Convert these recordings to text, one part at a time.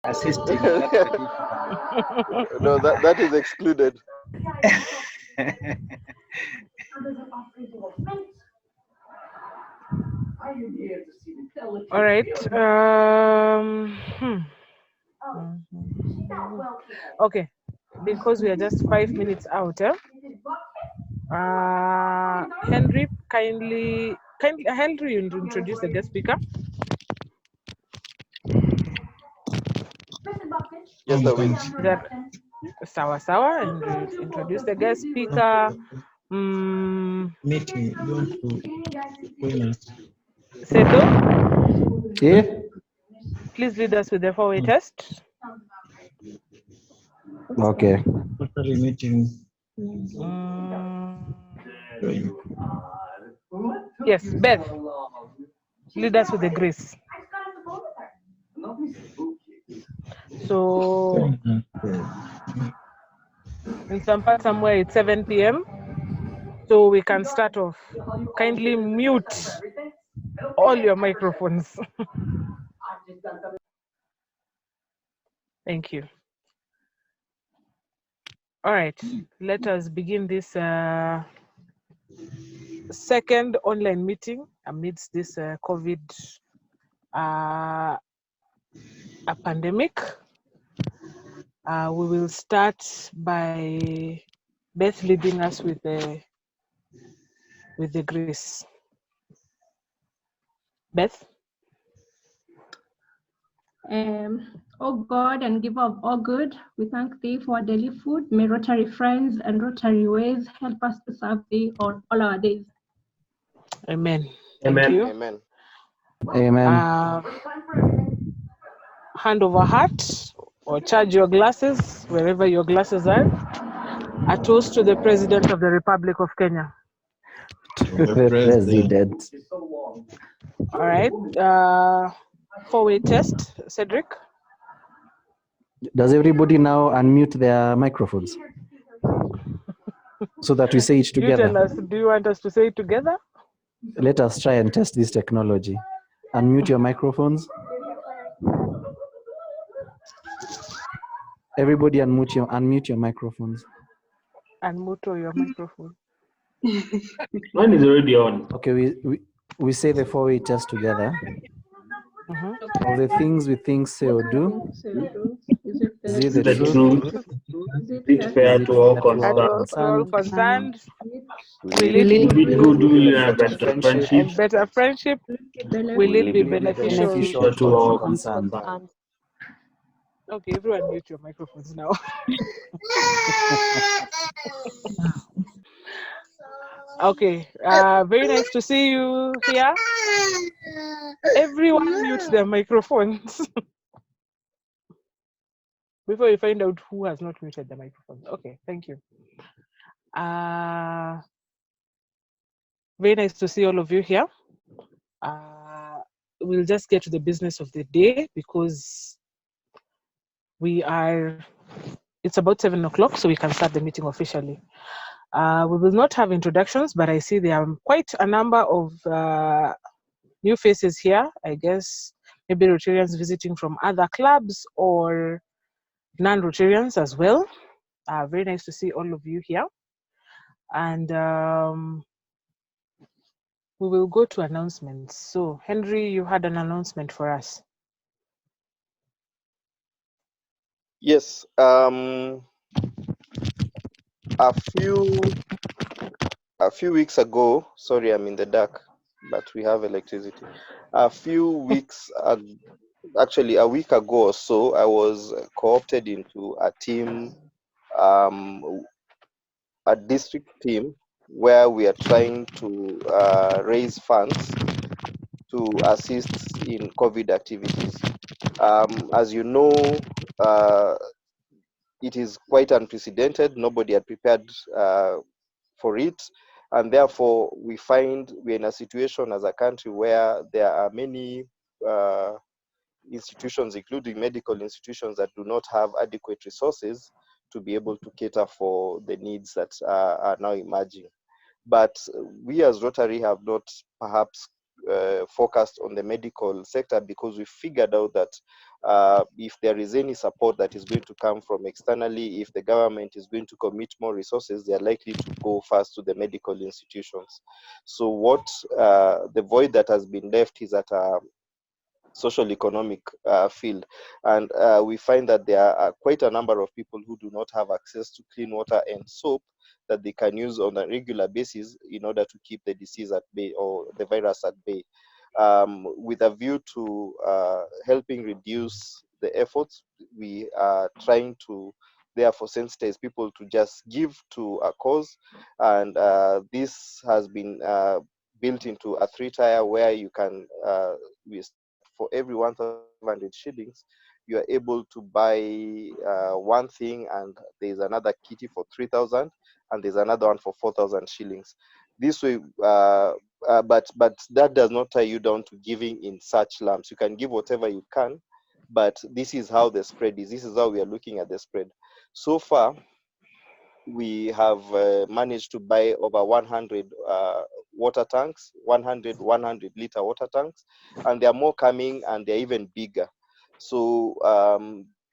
assisting. No, that is excluded. All right. Okay, because we are just 5 minutes out. Henry, kindly, Henry, you introduce the guest speaker. Yes, I will. Sawa, and introduce the guest speaker. Meeting. You want to join us? Sedo, Yeah. please lead us with the four-way test. Okay. Rotary meeting. Yes, Beth, lead us with the grace. So, in some part somewhere it's 7 p.m. So we can start off. Kindly mute all your microphones. Thank you. All right, let us begin this second online meeting amidst this COVID a pandemic. We will start by Beth leading us with the grace. Beth. O God and giver of all good, we thank thee for our daily food. May Rotary friends and Rotary ways help us to serve thee all our days. Amen. Thank you. Amen. Amen. Hand over heart or charge your glasses wherever your glasses are. A toast to the President of the Republic of Kenya. The president. All right. Four-way test. Cedric. Does everybody now unmute their microphones so that we say it together? You tell us, do you want us to say it together? Let us try and test this technology. Unmute your microphones. Everybody unmute your microphones. Unmute your microphone. Mine is already on. Okay, we say the four-way test together. Of the things we think, say, or do, is it the truth? Is it fair to all concerned? Will it be goodwill and better friendship? And better friendship? Will it be beneficial To all concerned? Okay, everyone mute your microphones now. Okay, very nice to see you here. Everyone mute their microphones before you find out who has not muted the microphones. Okay, thank you. Very nice to see all of you here. We'll just get to the business of the day because it's about 7 o'clock, so we can start the meeting officially. We will not have introductions, but I see there are quite a number of new faces here. I guess maybe Rotarians visiting from other clubs or non-Rotarians as well. Very nice to see all of you here. And we will go to announcements. So, Henry, you had an announcement for us. Yes. A few weeks ago, sorry, I'm in the dark, but we have electricity. A few weeks, actually a week ago or so, I was co-opted into a team, a district team, where we are trying to raise funds to assist in COVID activities. As you know, it is quite unprecedented. Nobody had prepared for it. And therefore, we find we're in a situation as a country where there are many institutions, including medical institutions, that do not have adequate resources to be able to cater for the needs that are now emerging. But we as Rotary have not perhaps focused on the medical sector because we figured out that if there is any support that is going to come from externally, if the government is going to commit more resources, they are likely to go first to the medical institutions. So what the void that has been left is at a social economic field, and we find that there are quite a number of people who do not have access to clean water and soap that they can use on a regular basis in order to keep the disease at bay or the virus at bay, with a view to helping reduce the efforts. We are trying to therefore sensitize people to just give to a cause, and this has been built into a 3-tier where you can for every 1,500 shillings, you are able to buy one thing, and there's another kitty for 3,000, and there's another one for 4,000 shillings. This way, but that does not tie you down to giving in such lumps. You can give whatever you can, but this is how the spread is. This is how we are looking at the spread. So far, we have managed to buy over 100 water tanks, 100 liter water tanks, and there are more coming, and they're even bigger. So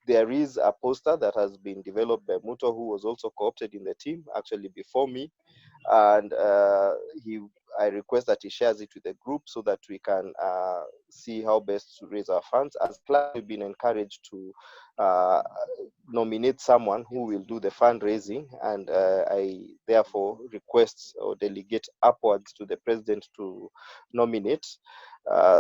there is a poster that has been developed by Muto, who was also co-opted in the team actually before me, and I request that he shares it with the group so that we can see how best to raise our funds. As club, we've been encouraged to nominate someone who will do the fundraising, and I therefore request or delegate upwards to the president to nominate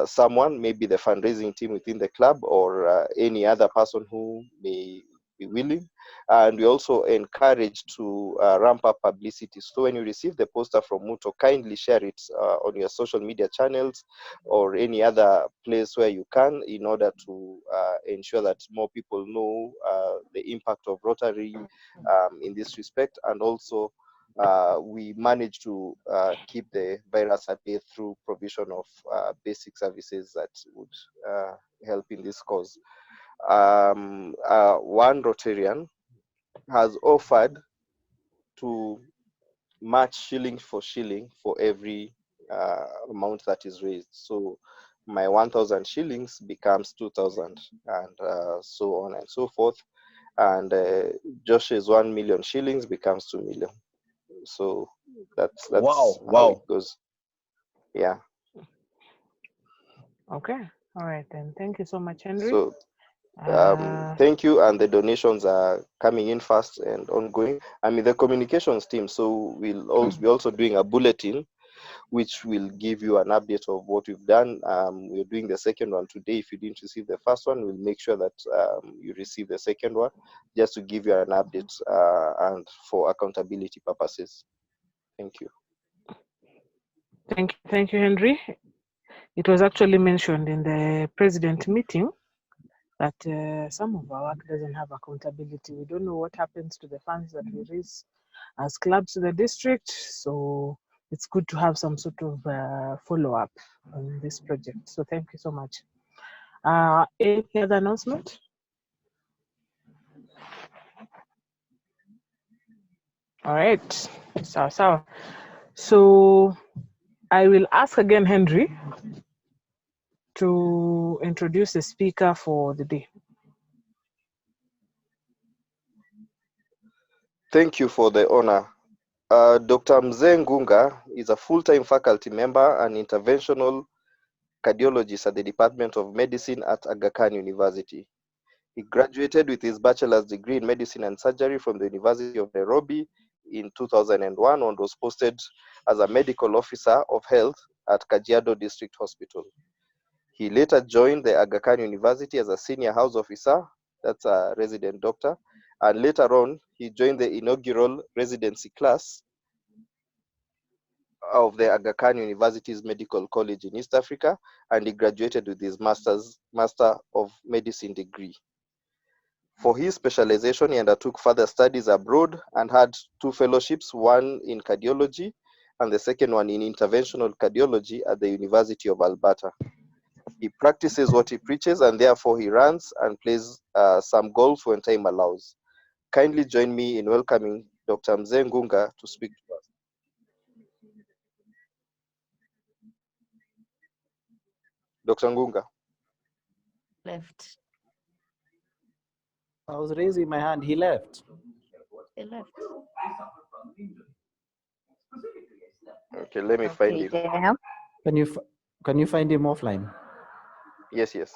someone, maybe the fundraising team within the club or any other person who may be willing. And we also encourage to ramp up publicity. So when you receive the poster from Muto, kindly share it on your social media channels or any other place where you can, in order to ensure that more people know the impact of Rotary in this respect. And also we manage to keep the virus at bay through provision of basic services that would help in this cause. One Rotarian has offered to match shilling for shilling for every amount that is raised. So my 1,000 shillings becomes 2,000, and so on and so forth. And Josh's 1 million shillings becomes 2 million. So that's how it goes. Yeah. Okay. All right then. Thank you so much, Henry. So thank you, and the donations are coming in fast and ongoing. I mean, the communications team, so we'll also be also doing a bulletin which will give you an update of what we've done. We're doing the second one today. If you didn't receive the first one, we'll make sure that you receive the second one, just to give you an update and for accountability purposes. Thank you. Thank you, Henry. It was actually mentioned in the president meeting that some of our work doesn't have accountability. We don't know what happens to the funds that we raise as clubs in the district. So it's good to have some sort of follow-up on this project. So thank you so much. Any other announcement? All right. So I will ask again Henry to introduce the speaker for the day. Thank you for the honor. Dr. Mzee Ngunga is a full-time faculty member and interventional cardiologist at the Department of Medicine at Aga Khan University. He graduated with his bachelor's degree in medicine and surgery from the University of Nairobi in 2001 and was posted as a medical officer of health at Kajiado District Hospital. He later joined the Aga Khan University as a senior house officer, that's a resident doctor, and later on he joined the inaugural residency class of the Aga Khan University's Medical College in East Africa, and he graduated with his Master of Medicine degree. For his specialization, he undertook further studies abroad and had 2 fellowships, one in cardiology and the second one in interventional cardiology at the University of Alberta. He practices what he preaches, and therefore he runs and plays some golf when time allows. Kindly join me in welcoming Dr. Mzee Ngunga to speak to us. Dr. Ngunga. Left. I was raising my hand. He left. He left. Okay, let me find him. Can I help? Can you find him offline? Yes, yes.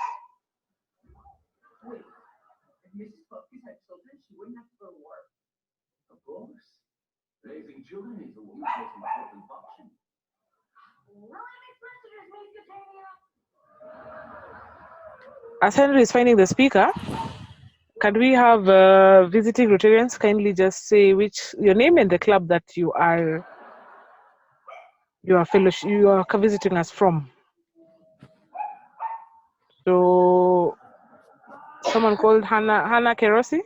As Henry is finding the speaker, can we have visiting Rotarians kindly just say your name and the club that you are visiting us from? So, someone called Hannah Kerosi.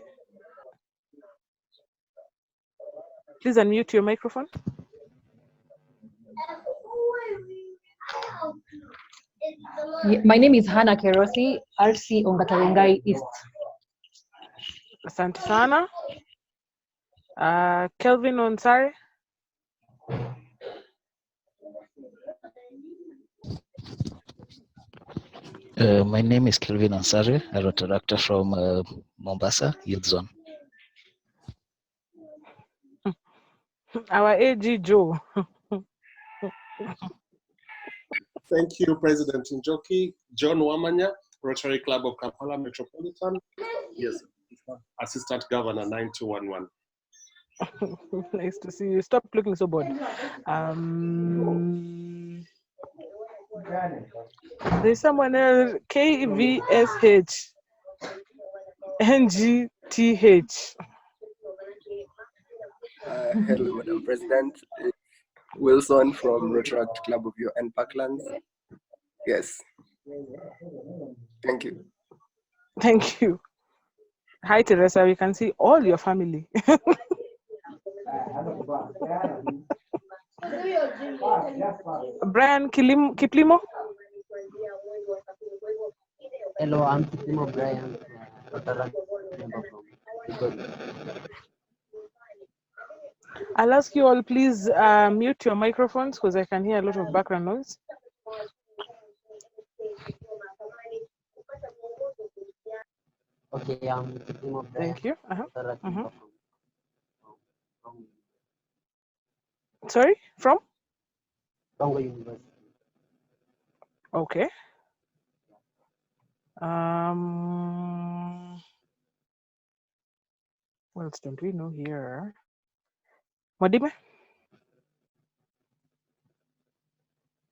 Please unmute your microphone. My name is Hannah Kerosi, RC Ongatarongai East. Asante sana. Kelvin Onsari. My name is Kelvin Ansari, a Rotary from Mombasa, Youth Zone. Our AG Joe. Thank you, President Njoki. John Wamanya, Rotary Club of Kampala Metropolitan. Yes, Assistant Governor 9211. Nice to see you. Stop looking so bored. There's someone else, KVSH NGTH. Hello, Madam President. It's Wilson from Rotary Club of UN Parklands. Yes. Thank you. Thank you. Hi, Teresa. We can see all your family. Brian Kiplimo. Hello, I'm Kiplimo Brian. I'll ask you all, please mute your microphones because I can hear a lot of background noise. Okay, Kiplimo Brian. Thank you. Sorry, from? Congo University. Okay. What else don't we know here? Modime?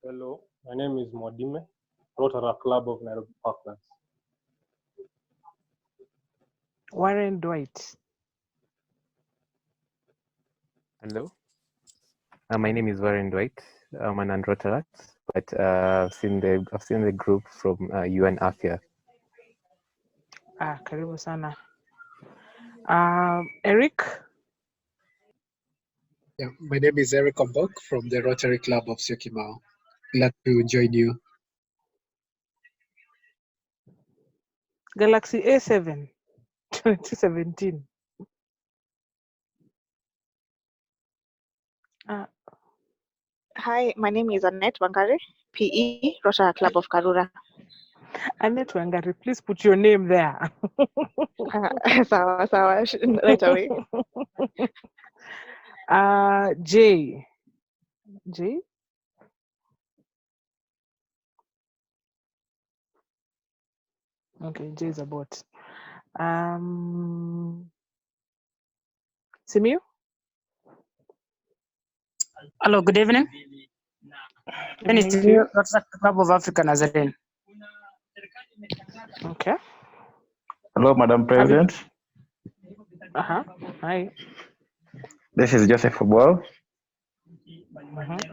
Hello, my name is Modime, Rotary Club of Nairobi Parklands. Warren Dwight. Hello, my name is Warren Dwight. I'm an Rotaract, but I've seen the group from UN Afia. Karibu sana. Eric. Yeah, my name is Eric Ombok from the Rotary Club of Syokimau. Glad to join you. Galaxy A7 2017. Hi, my name is Annette Wangari, PE, Rotary Club of Karura. Annette Wangari, please put your name there. Sawa, right away. J. Okay, J is a bot. Simiu? Hello, good evening. Ministry Club of Africa Nazarene. Okay. Hello, Madam President. Hi. This is Joseph Obwal,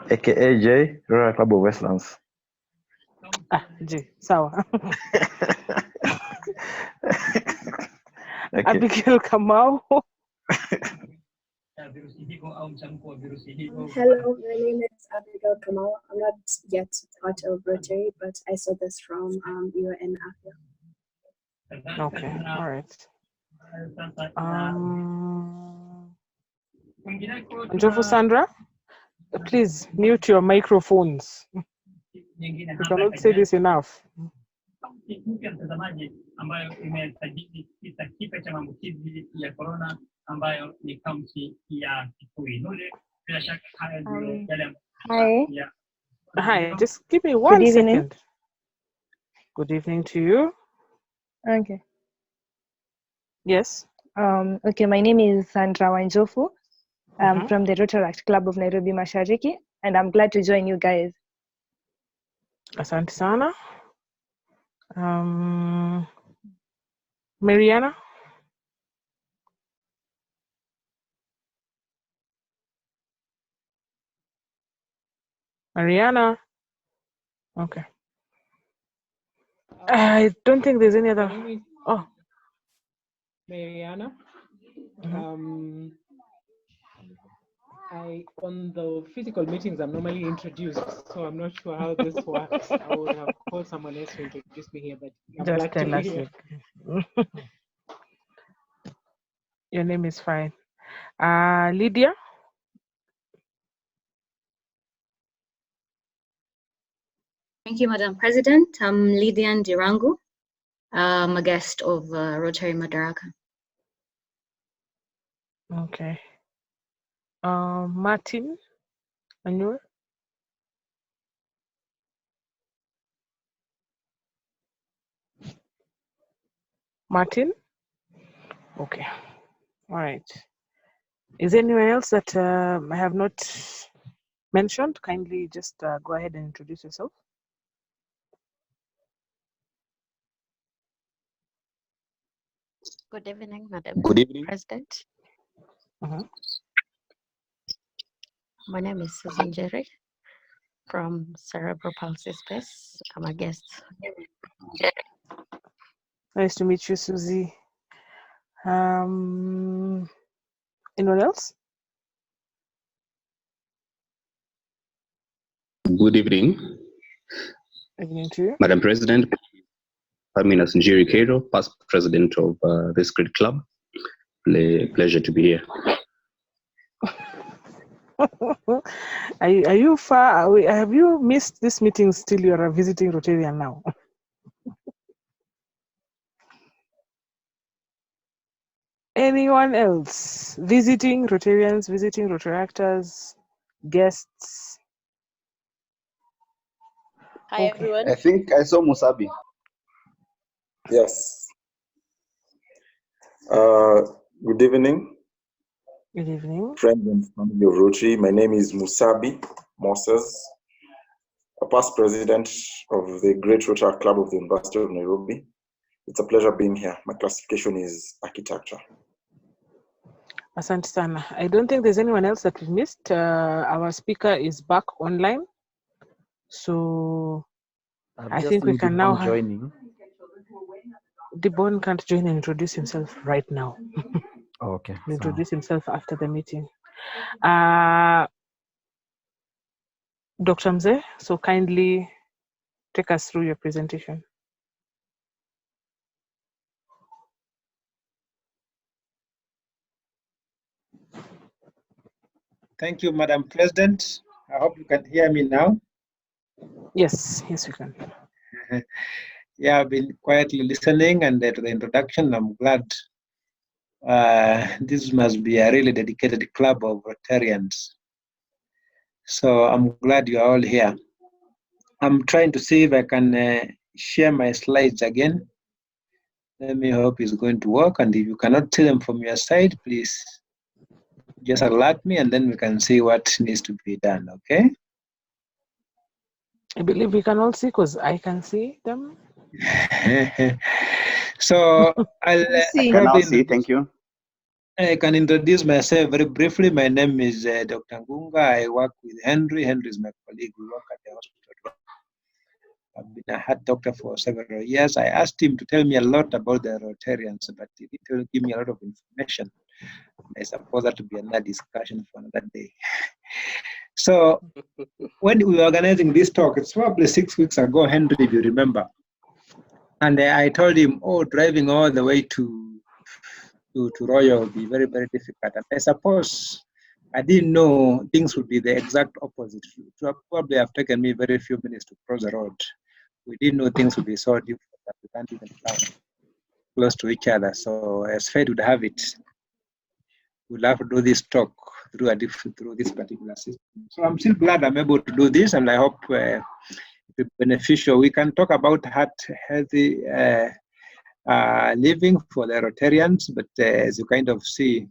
aka J, Rural Club of Westlands. J, sawa. Okay. Abigail Kamau. Hello, my name is Abigail Kamau. I'm not yet part of Rotary, but I saw this from UN Afia. Okay, all right. Njofu Sandra, please mute your microphones. We cannot say this enough. ambayo imesajili kisa kipya cha maambukizi ya corona ambayo ni kaunti ya Kitui. Nule, bila shaka haya ndio yale. Hi, just give me 1 second. Good evening to you. Okay. Yes. Okay, my name is Sandra Wanjofu. I'm from the Rotary Club of Nairobi Mashariki, and I'm glad to join you guys. Asante sana. Mariana? Mariana? Okay. I don't think there's any other. Oh. Mariana. On the physical meetings, I'm normally introduced, so I'm not sure how this works. I would have called someone else to introduce me here, but I'm Just glad to tell be us. here. Your name is fine. Lydia? Thank you, Madam President. I'm Lydia Ndirangu. I'm a guest of Rotary Madaraka. Okay. Martin? And you? Martin? Okay. All right. Is there anyone else that I have not mentioned? Kindly just go ahead and introduce yourself. Good evening, Madam President. My name is Susan Jerry from Cerebral Palsy Space. I'm a guest. Nice to meet you, Susie. Anyone else? Good evening. Evening to you. Madam President, I'm Njiri Cairo, past president of this great club. Pleasure to be here. Are you far away? Have you missed this meeting still? You are visiting Rotarian now. Anyone else visiting Rotarians, visiting Rotaractors, guests? Hi, everyone. I think I saw Musabi. Yes. Good evening. Good evening. Friends and family of Rotary. My name is Musabi Moses, a past president of the Great Rotary Club of the University of Nairobi. It's a pleasure being here. My classification is architecture. Asante sana. I don't think there's anyone else that we missed. Our speaker is back online. So I think we can now have... joining. Dibon can't join and introduce himself right now. Okay. He'll introduce himself after the meeting. Dr. Mzee, so kindly take us through your presentation. Thank you, Madam President. I hope you can hear me now. Yes, we can. Yeah, I've been quietly listening and to the introduction. I'm glad this must be a really dedicated club of Rotarians. So I'm glad you're all here. I'm trying to see if I can share my slides again. Let me hope it's going to work. And if you cannot see them from your side, please just alert me and then we can see what needs to be done, okay? I believe we can all see because I can see them. So I'll probably see. Thank you. I can introduce myself very briefly. My name is Dr. Ngunga. I work with Henry. Henry is my colleague. We work at the hospital. I've been a heart doctor for several years. I asked him to tell me a lot about the Rotarians, but he didn't give me a lot of information. I suppose that to be another discussion for another day. So when we were organizing this talk, it's probably 6 weeks ago, Henry, if you remember. And I told him, oh, driving all the way to Royal would be very, very difficult. And I suppose I didn't know things would be the exact opposite. It would probably have taken me very few minutes to cross the road. We didn't know things would be so difficult that we can't even plan. close to each other. So as fate would have it, we'll have to do this talk through this particular system. So I'm still glad I'm able to do this, and I hope it's beneficial. We can talk about healthy living for the Rotarians, but as you kind of see,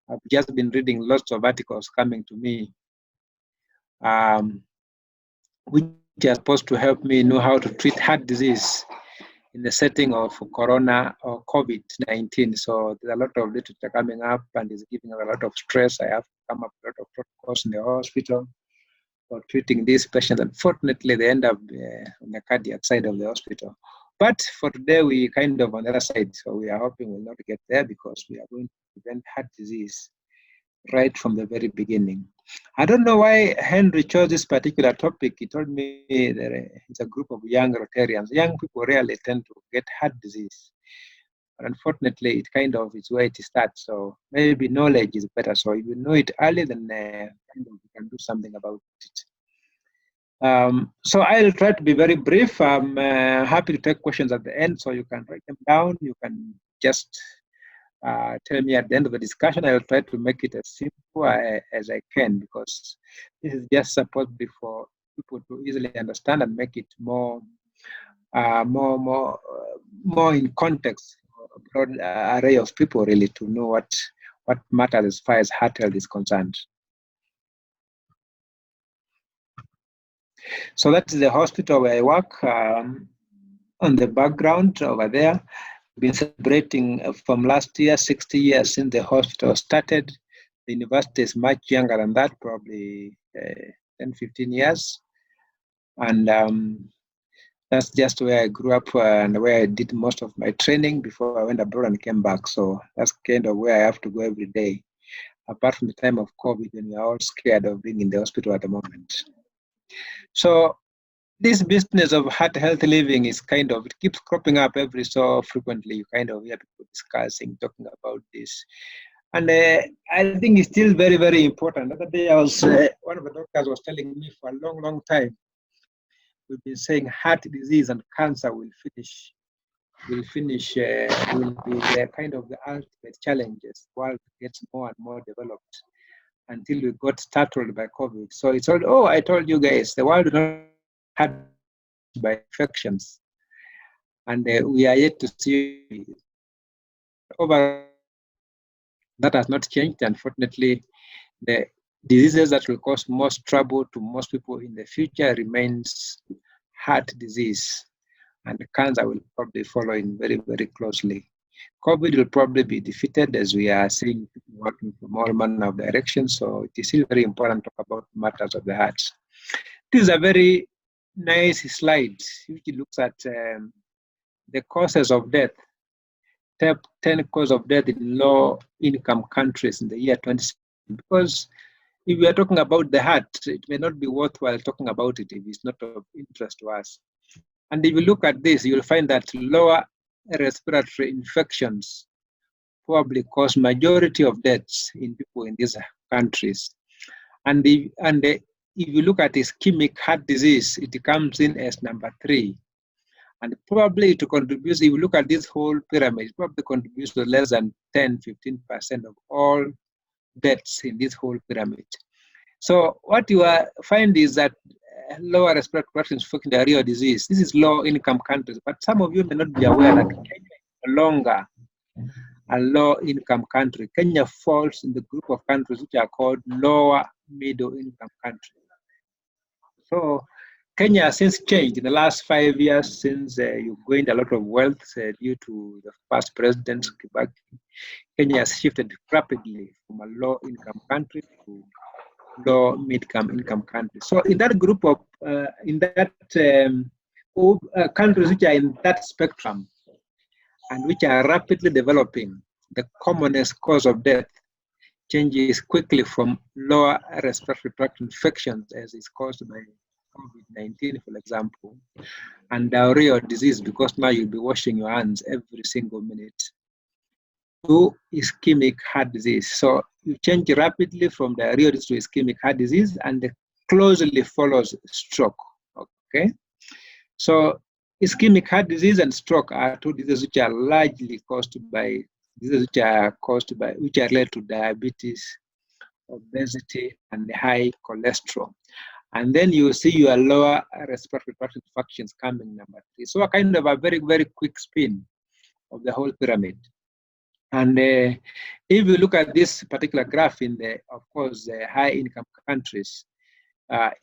I've just been reading lots of articles coming to me, which are supposed to help me know how to treat heart disease in the setting of Corona or COVID-19. So there's a lot of literature coming up and it's giving a lot of stress. I have to come up with a lot of protocols in the hospital for treating these patients. Unfortunately, they end up on the cardiac side of the hospital. But for today, we kind of on the other side. So we are hoping we'll not get there because we are going to prevent heart disease right from the very beginning. I don't know why Henry chose this particular topic. He told me that it's a group of young Rotarians. Young people rarely tend to get heart disease. But unfortunately, it kind of is where it starts. So maybe knowledge is better. So if you know it early, then kind of you can do something about it. So I'll try to be very brief. I'm happy to take questions at the end, so you can write them down. You can just tell me at the end of the discussion. I'll try to make it as simple as I can, because this is just supposed to be for people to easily understand and make it more in context, a broad array of people really to know what matters as far as heart health is concerned. So that's the hospital where I work. On the background over there, we've been celebrating from last year 60 years since the hospital started. The university is much younger than that, probably 10, 15 years. And that's just where I grew up and where I did most of my training before I went abroad and came back. So that's kind of where I have to go every day, apart from the time of COVID when we are all scared of being in the hospital at the moment. So this business of heart healthy living is kind of, it keeps cropping up every so frequently. You kind of hear people discussing, talking about this. And I think it's still very, very important. The other day, I was, one of the doctors was telling me for a long, long time, we've been saying heart disease and cancer will be the kind of the ultimate challenges. The world gets more and more developed until we got startled by COVID. So it's all, oh, I told you guys, the world will not have by infections. And we are yet to see over that has not changed. Unfortunately, the diseases that will cause most trouble to most people in the future remains heart disease, and cancer will probably follow in very, very closely. COVID will probably be defeated as we are seeing people working from all manner of directions. So it is still very important to talk about matters of the heart. This is a very nice slide which looks at the causes of death, 10 causes of death in low-income countries in the year 2016. Because if we are talking about the heart, it may not be worthwhile talking about it if it's not of interest to us. And if you look at this, you'll find that lower respiratory infections probably cause majority of deaths in people in these countries. And if you look at ischemic heart disease, it comes in as number 3. And probably to contribute, if you look at this whole pyramid, it probably contributes to less than 10, 15% of all deaths in this whole pyramid. So what you find is that lower respiratory infection, diarrhea disease, this is low-income countries, but some of you may not be aware that Kenya is no longer a low-income country. Kenya falls in the group of countries which are called lower middle-income countries. So Kenya has since changed in the last 5 years since you gained a lot of wealth due to the past president, Kibaki. Kenya has shifted rapidly from a low-income country to low income country. So in that group of countries which are in that spectrum and which are rapidly developing, the commonest cause of death changes quickly from lower respiratory tract infections, as is caused by COVID-19, for example, and diarrhea disease, because now you'll be washing your hands every single minute, to ischemic heart disease. So you change rapidly from diarrhea to ischemic heart disease, and closely follows stroke. Okay, so Ischemic heart disease and stroke are two diseases which are largely caused by which are related to diabetes, obesity, and high cholesterol. And then you see your lower respiratory tract infections coming number 3. So a kind of a very, very quick spin of the whole pyramid. And if you look at this particular graph in the, of course, the high income countries,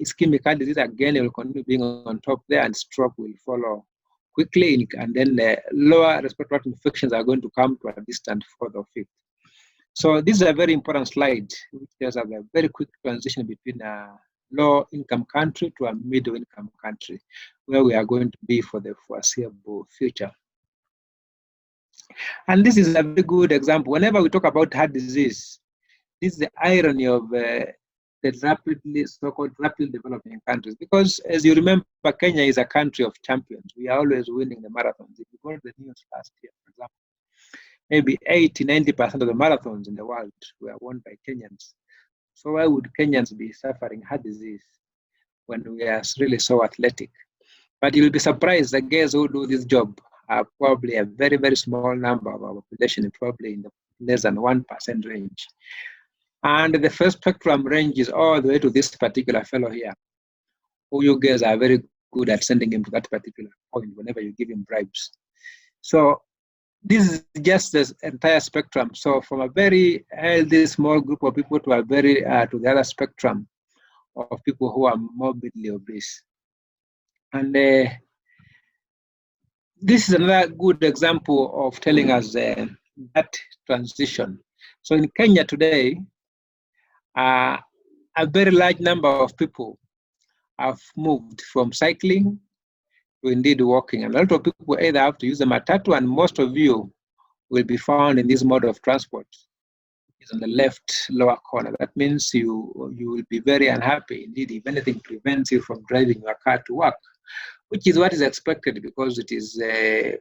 ischemic heart disease again will continue being on top there, and stroke will follow quickly, and then the lower respiratory tract infections are going to come to a distant fourth or fifth. So this is a very important slide, which tells us a very quick transition between a low-income country to a middle-income country, where we are going to be for the foreseeable future. And this is a very good example. Whenever we talk about heart disease, this is the irony of the so-called rapidly developing countries. Because as you remember, Kenya is a country of champions. We are always winning the marathons. If you go to the news last year, for example, maybe 80–90% of the marathons in the world were won by Kenyans. So why would Kenyans be suffering heart disease when we are really so athletic? But you'll be surprised, the guys who do this job are probably a very, very small number of our population, probably in the less than 1% range. And the first spectrum range is all the way to this particular fellow here, who you guys are very good at sending him to that particular point whenever you give him bribes. So this is just the entire spectrum. So from a very healthy small group of people to a very to the other spectrum of people who are morbidly obese. And this is another good example of telling us that transition. So in Kenya today, a very large number of people have moved from cycling to indeed walking. And a lot of people either have to use the matatu, and most of you will be found in this mode of transport. It's on the left lower corner. That means you will be very unhappy. Indeed, if anything prevents you from driving your car to work, which is what is expected because it is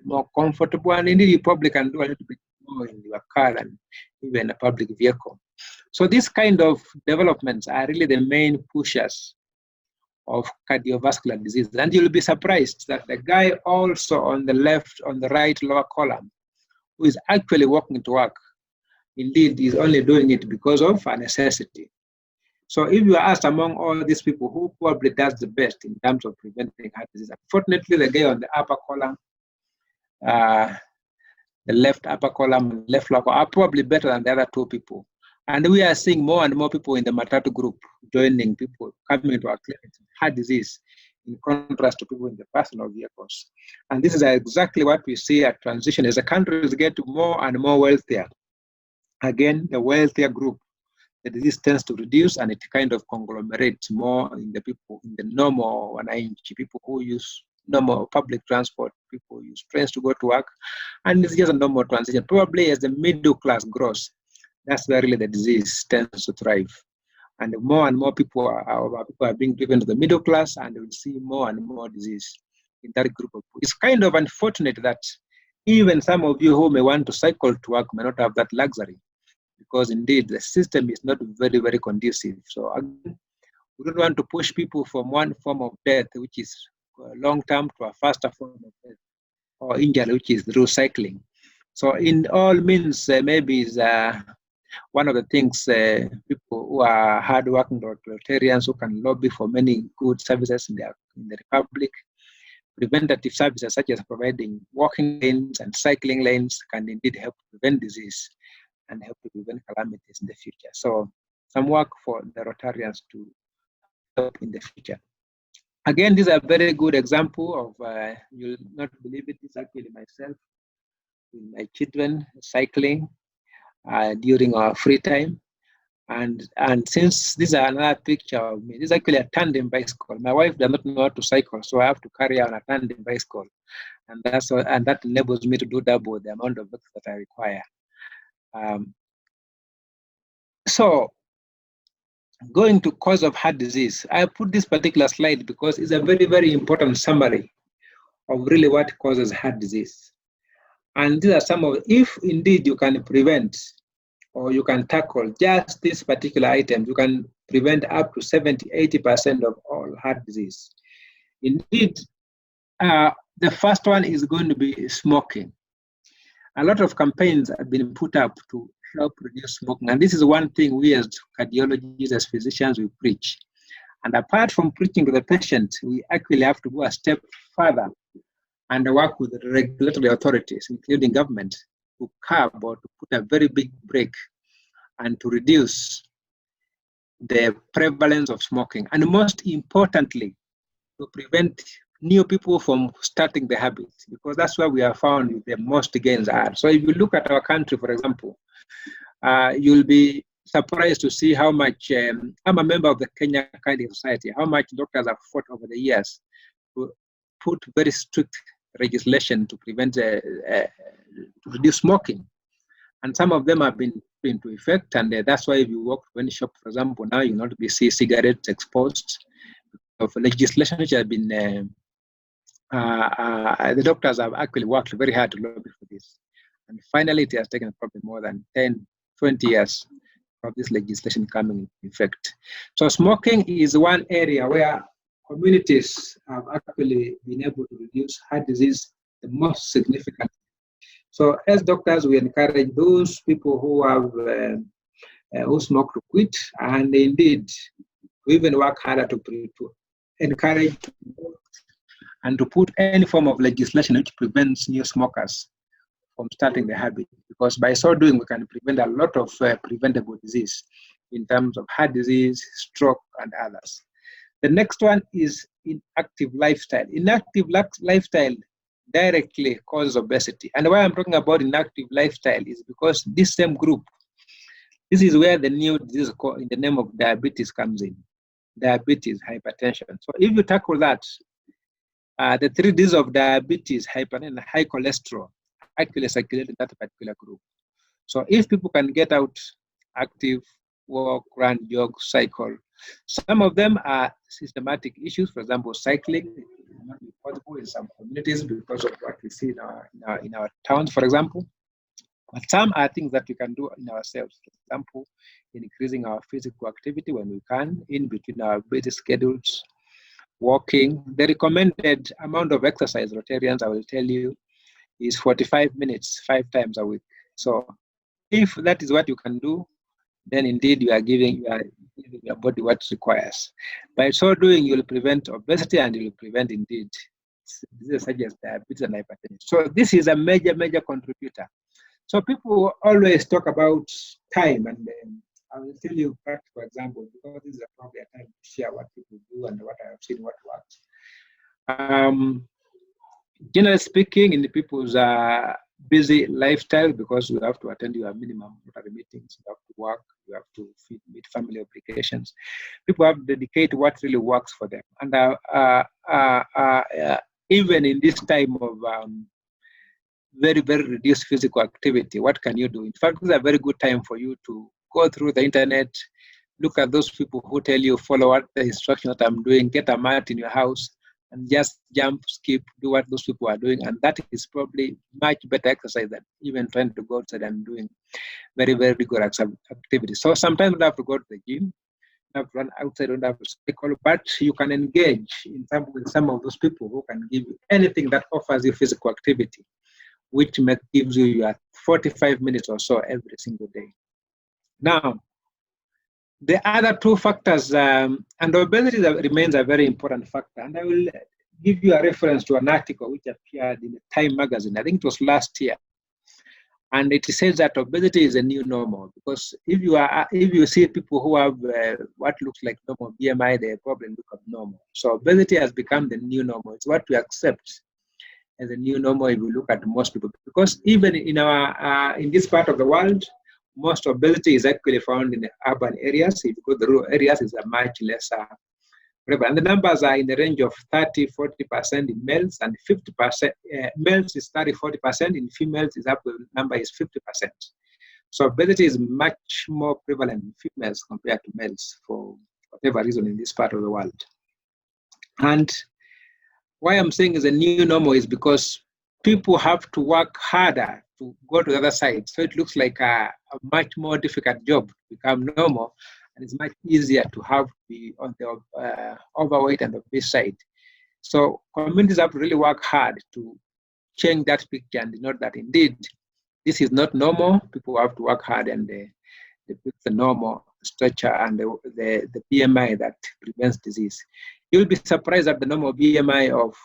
more comfortable, and indeed you probably can do a little bit more in your car than even a public vehicle. So these kind of developments are really the main pushers of cardiovascular disease. And you'll be surprised that the guy also on the left, on the right lower column, who is actually walking to work, indeed is only doing it because of a necessity. So if you are asked among all these people who probably does the best in terms of preventing heart disease, unfortunately the guy on the upper column, the left upper column, left lower column, are probably better than the other two people. And we are seeing more and more people in the matatu group joining people coming to our clinics with heart disease, in contrast to people in the personal vehicles. And this is exactly what we see at transition as the countries get more and more wealthier. Again, the wealthier group, the disease tends to reduce, and it kind of conglomerates more in the people, in the normal people who use normal public transport, people who use trains to go to work, and it's just a normal transition. Probably as the middle class grows, that's where really the disease tends to thrive. And more people are being driven to the middle class, and we'll see more and more disease in that group of people. It's kind of unfortunate that even some of you who may want to cycle to work may not have that luxury, because indeed the system is not very, very conducive. So again, we don't want to push people from one form of death, which is long-term, to a faster form of death or injury, which is through cycling. So in all means, maybe is one of the things people who are hard-working Rotarians who can lobby for many good services in the Republic, preventative services such as providing walking lanes and cycling lanes can indeed help prevent disease and help to prevent calamities in the future. So some work for the Rotarians to help in the future. Again, this is a very good example of, you'll not believe it, it's actually myself with my children cycling during our free time. And since this is another picture of me, this is actually a tandem bicycle. My wife does not know how to cycle, so I have to carry on a tandem bicycle. And that enables me to do double the amount of work that I require. So going to cause of heart disease, I put this particular slide because it's a very, very important summary of really what causes heart disease. And these are some of, if indeed you can prevent or you can tackle just this particular item, you can prevent up to 70–80% of all heart disease. Indeed, The first one is going to be smoking. A lot of campaigns have been put up to help reduce smoking. And this is one thing we as cardiologists, as physicians, we preach. And apart from preaching to the patient, we actually have to go a step further and work with the regulatory authorities, including government, to curb or to put a very big brake and to reduce the prevalence of smoking. And most importantly, to prevent new people from starting the habit, because that's where we have found the most gains are. So if you look at our country, for example, you'll be surprised to see how much, I'm a member of the Kenya Cardiac Society, how much doctors have fought over the years to put very strict legislation to prevent, to reduce smoking. And some of them have been put into effect, and that's why if you walk to any shop, for example, now you'll not be see cigarettes exposed of legislation which have been, the doctors have actually worked very hard to lobby for this. And finally, it has taken probably more than 10, 20 years of this legislation coming into effect. So smoking is one area where communities have actually been able to reduce heart disease the most significantly. So as doctors, we encourage those people who have who smoke to quit, and indeed, we even work harder to encourage and to put any form of legislation which prevents new smokers from starting the habit, because by so doing, we can prevent a lot of preventable disease in terms of heart disease, stroke, and others. The next one is inactive lifestyle. Inactive lifestyle directly causes obesity. And why I'm talking about inactive lifestyle is because this same group, this is where the new disease in the name of diabetes comes in. Diabetes, hypertension. So if you tackle that, the three Ds of diabetes, hypertension, and high cholesterol actually circulate in that particular group. So if people can get out active, walk, run, jog, cycle, some of them are systematic issues. For example, cycling is not possible in some communities because of what we see in our towns, for example. But some are things that we can do in ourselves. For example, increasing our physical activity when we can, in between our busy schedules, walking. The recommended amount of exercise, Rotarians, I will tell you, is 45 minutes, 5 times a week. So if that is what you can do, then indeed you are giving your body what it requires. By so doing, you will prevent obesity and you will prevent indeed diseases such as diabetes and hypertension. So this is a major, major contributor. So people always talk about time, and I will tell you a practical example, because this is probably a time to share what people do and what I have seen, what works. Generally speaking, in the people's busy lifestyle, because you have to attend your minimum Rotary meetings, you have to work, you have to meet family obligations. People have to dedicate what really works for them. And even in this time of very, very reduced physical activity, what can you do? In fact, this is a very good time for you to go through the internet, look at those people who tell you, follow what the instructions that I'm doing, get a mat in your house, and just jump, skip, do what those people are doing. And that is probably much better exercise than even trying to go outside and doing very, very rigorous activity. So sometimes you don't have to go to the gym, you have to run outside, you don't have to cycle, but you can engage with some of those people who can give you anything that offers you physical activity, which gives you your 45 minutes or so every single day. Now, the other two factors, and obesity remains a very important factor. And I will give you a reference to an article which appeared in the Time magazine. I think it was last year. And it says that obesity is a new normal, because if you see people who have what looks like normal BMI, they probably look abnormal. So obesity has become the new normal. It's what we accept as a new normal if we look at most people, because even in this part of the world, most obesity is actually found in the urban areas. If you go to the rural areas, it's a much lesser prevalence. And the numbers are in the range of 30-40% in males, and 50%. Males is 30-40%. In females, the number is 50%. So obesity is much more prevalent in females compared to males for whatever reason in this part of the world. And why I'm saying is a new normal is because people have to work harder to go to the other side. So it looks like a much more difficult job to become normal, and it's much easier to have be on the overweight and obese side. So communities have to really work hard to change that picture and note that indeed this is not normal. People have to work hard and they pick the normal structure and the BMI that prevents disease. You'll be surprised that the normal BMI of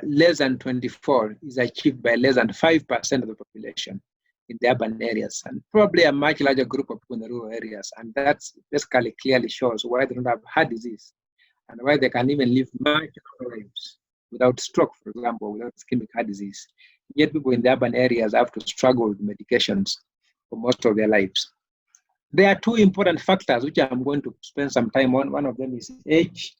less than 24 is achieved by less than 5% of the population in the urban areas, and probably a much larger group of people in the rural areas. And that's basically clearly shows why they don't have heart disease and why they can even live much longer lives without stroke, for example, without ischemic heart disease. Yet people in the urban areas have to struggle with medications for most of their lives. There are two important factors which I'm going to spend some time on. One of them is age.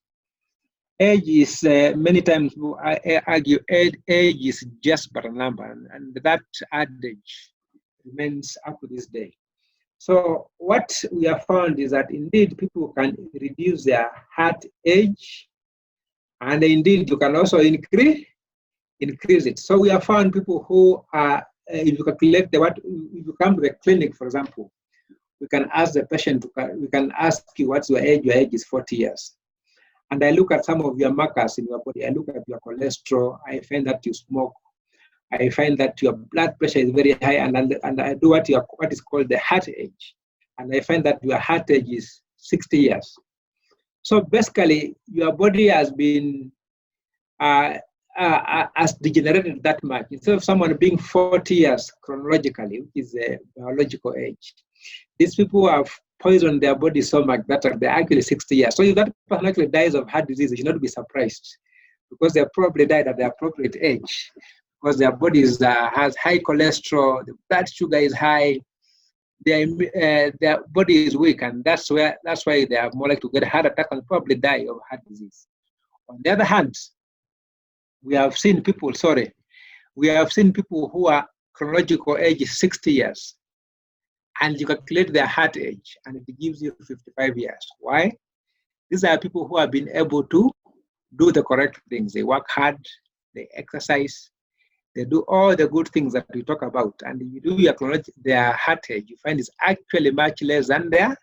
Age is, many times I argue, age is just but a number, and that adage remains up to this day. So what we have found is that indeed people can reduce their heart age, and indeed you can also increase it. So we have found people who are, if you calculate if you come to the clinic, for example, we can ask the patient, we can ask you what's your age is 40 years. And I look at some of your markers in your body, I look at your cholesterol, I find that you smoke, I find that your blood pressure is very high, and I do what is called the heart age. And I find that your heart age is 60 years. So basically, your body has been has degenerated that much. Instead of someone being 40 years chronologically, which is a biological age, these people have poisoned their body so much that they're actually 60 years. So if that person actually dies of heart disease, you should not be surprised, because they probably died at the appropriate age, because their bodies has high cholesterol, the blood sugar is high, their body is weak, and that's why they are more likely to get a heart attack and probably die of heart disease. On the other hand, we have seen people who are chronological age is 60 years, and you calculate their heart age, and it gives you 55 years. Why? These are people who have been able to do the correct things. They work hard, they exercise, they do all the good things that we talk about. And if you do their heart age, you find it's actually much less than their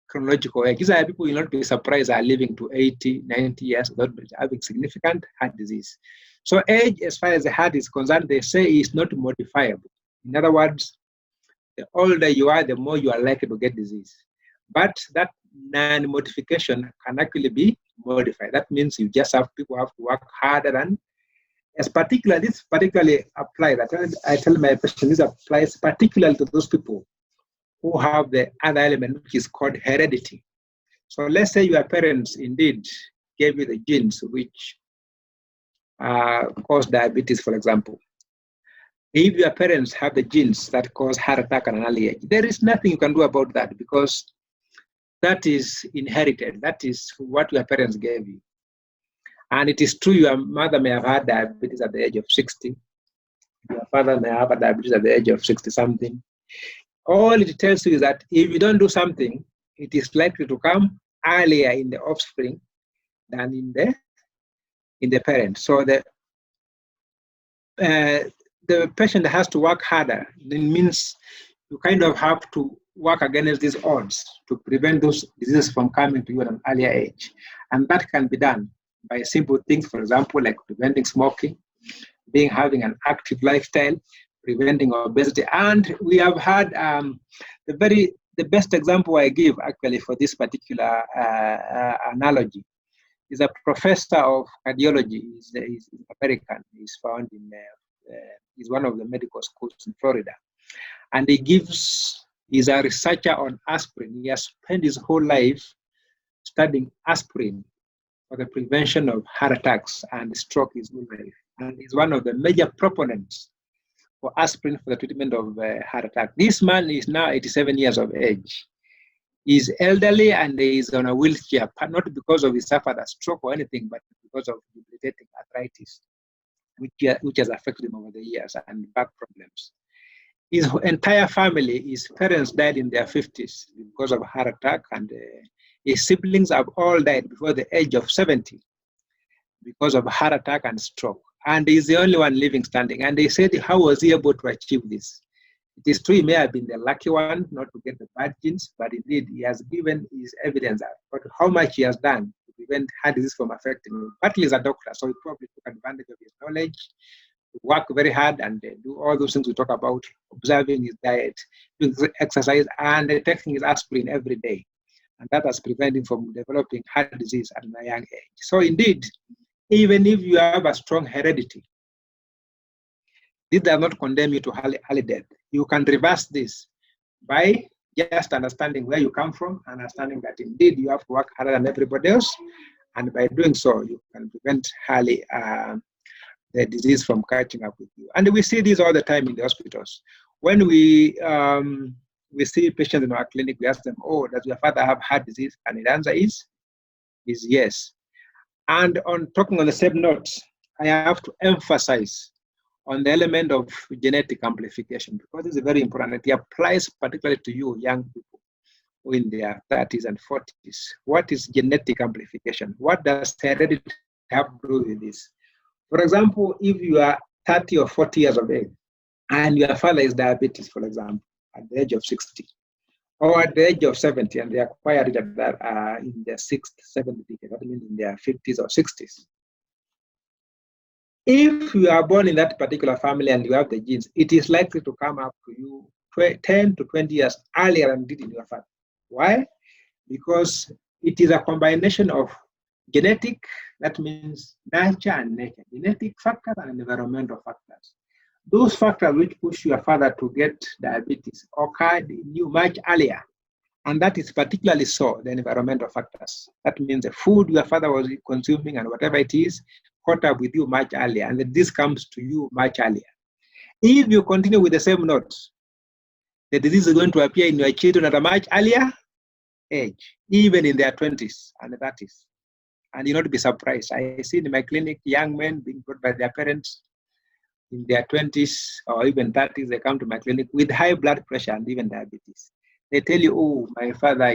chronological age. These are people you'll not be surprised are living to 80, 90 years without having significant heart disease. So age, as far as the heart is concerned, they say is not modifiable. In other words, the older you are, the more you are likely to get disease. But that non-modification can actually be modified. That means people have to work harder, and this particularly applies. I tell my patients, this applies particularly to those people who have the other element, which is called heredity. So let's say your parents indeed gave you the genes which cause diabetes, for example. If your parents have the genes that cause heart attack at an early age, there is nothing you can do about that, because that is inherited. That is what your parents gave you. And it is true your mother may have had diabetes at the age of 60. Your father may have had diabetes at the age of 60-something. All it tells you is that if you don't do something, it is likely to come earlier in the offspring than in the parent. So the patient has to work harder. It means you kind of have to work against these odds to prevent those diseases from coming to you at an earlier age. And that can be done by simple things, for example, like preventing smoking, having an active lifestyle, preventing obesity. And we have had the best example I give actually for this particular analogy is a professor of cardiology. He's American. He's found in he's one of the medical schools in Florida, and he's a researcher on aspirin. He has spent his whole life studying aspirin for the prevention of heart attacks and stroke his whole life, and he's one of the major proponents for aspirin for the treatment of heart attack. This man is now 87 years of age. He's elderly and he's on a wheelchair, not because of he suffered a stroke or anything, but because of debilitating arthritis, which has affected him over the years, and back problems. His entire family, his parents died in their 50s because of heart attack, and his siblings have all died before the age of 70 because of heart attack and stroke. And he's the only one living standing. And they said, how was he able to achieve this? It is true he may have been the lucky one not to get the bad genes, but indeed he has given his evidence but how much he has done to prevent heart disease from affecting him. Partly he's a doctor, so he probably took advantage of his knowledge, work very hard, and do all those things we talk about, observing his diet, doing exercise, and taking his aspirin every day. And that has prevented him from developing heart disease at a young age. So indeed, even if you have a strong heredity, this does not condemn you to early death. You can reverse this by just understanding where you come from, understanding that indeed you have to work harder than everybody else, and by doing so, you can prevent early the disease from catching up with you. And we see this all the time in the hospitals. When we see patients in our clinic, we ask them, oh, does your father have heart disease? And the answer is yes. And on talking on the same note, I have to emphasize on the element of genetic amplification, because this is very important. It applies particularly to you young people in their 30s and 40s. What is genetic amplification? What does heredity have to do with this? For example, if you are 30 or 40 years of age and your father is diabetes, for example, at the age of 60, or at the age of 70, and they acquired it at that, in their 6th, 7th decade, that means in their 50s or 60s. If you are born in that particular family and you have the genes, it is likely to come up to you 10 to 20 years earlier than it did in your family. Why? Because it is a combination of genetic, that means nurture and nature, genetic factors and environmental factors. Those factors which push your father to get diabetes occurred in you much earlier. And that is particularly so, the environmental factors. That means the food your father was consuming and whatever it is, caught up with you much earlier, and this comes to you much earlier. If you continue with the same note, the disease is going to appear in your children at a much earlier age, even in their 20s and 30s. And you'll not be surprised. I see in my clinic young men being brought by their parents in their 20s or even 30s. They come to my clinic with high blood pressure and even diabetes. They tell you, oh, my father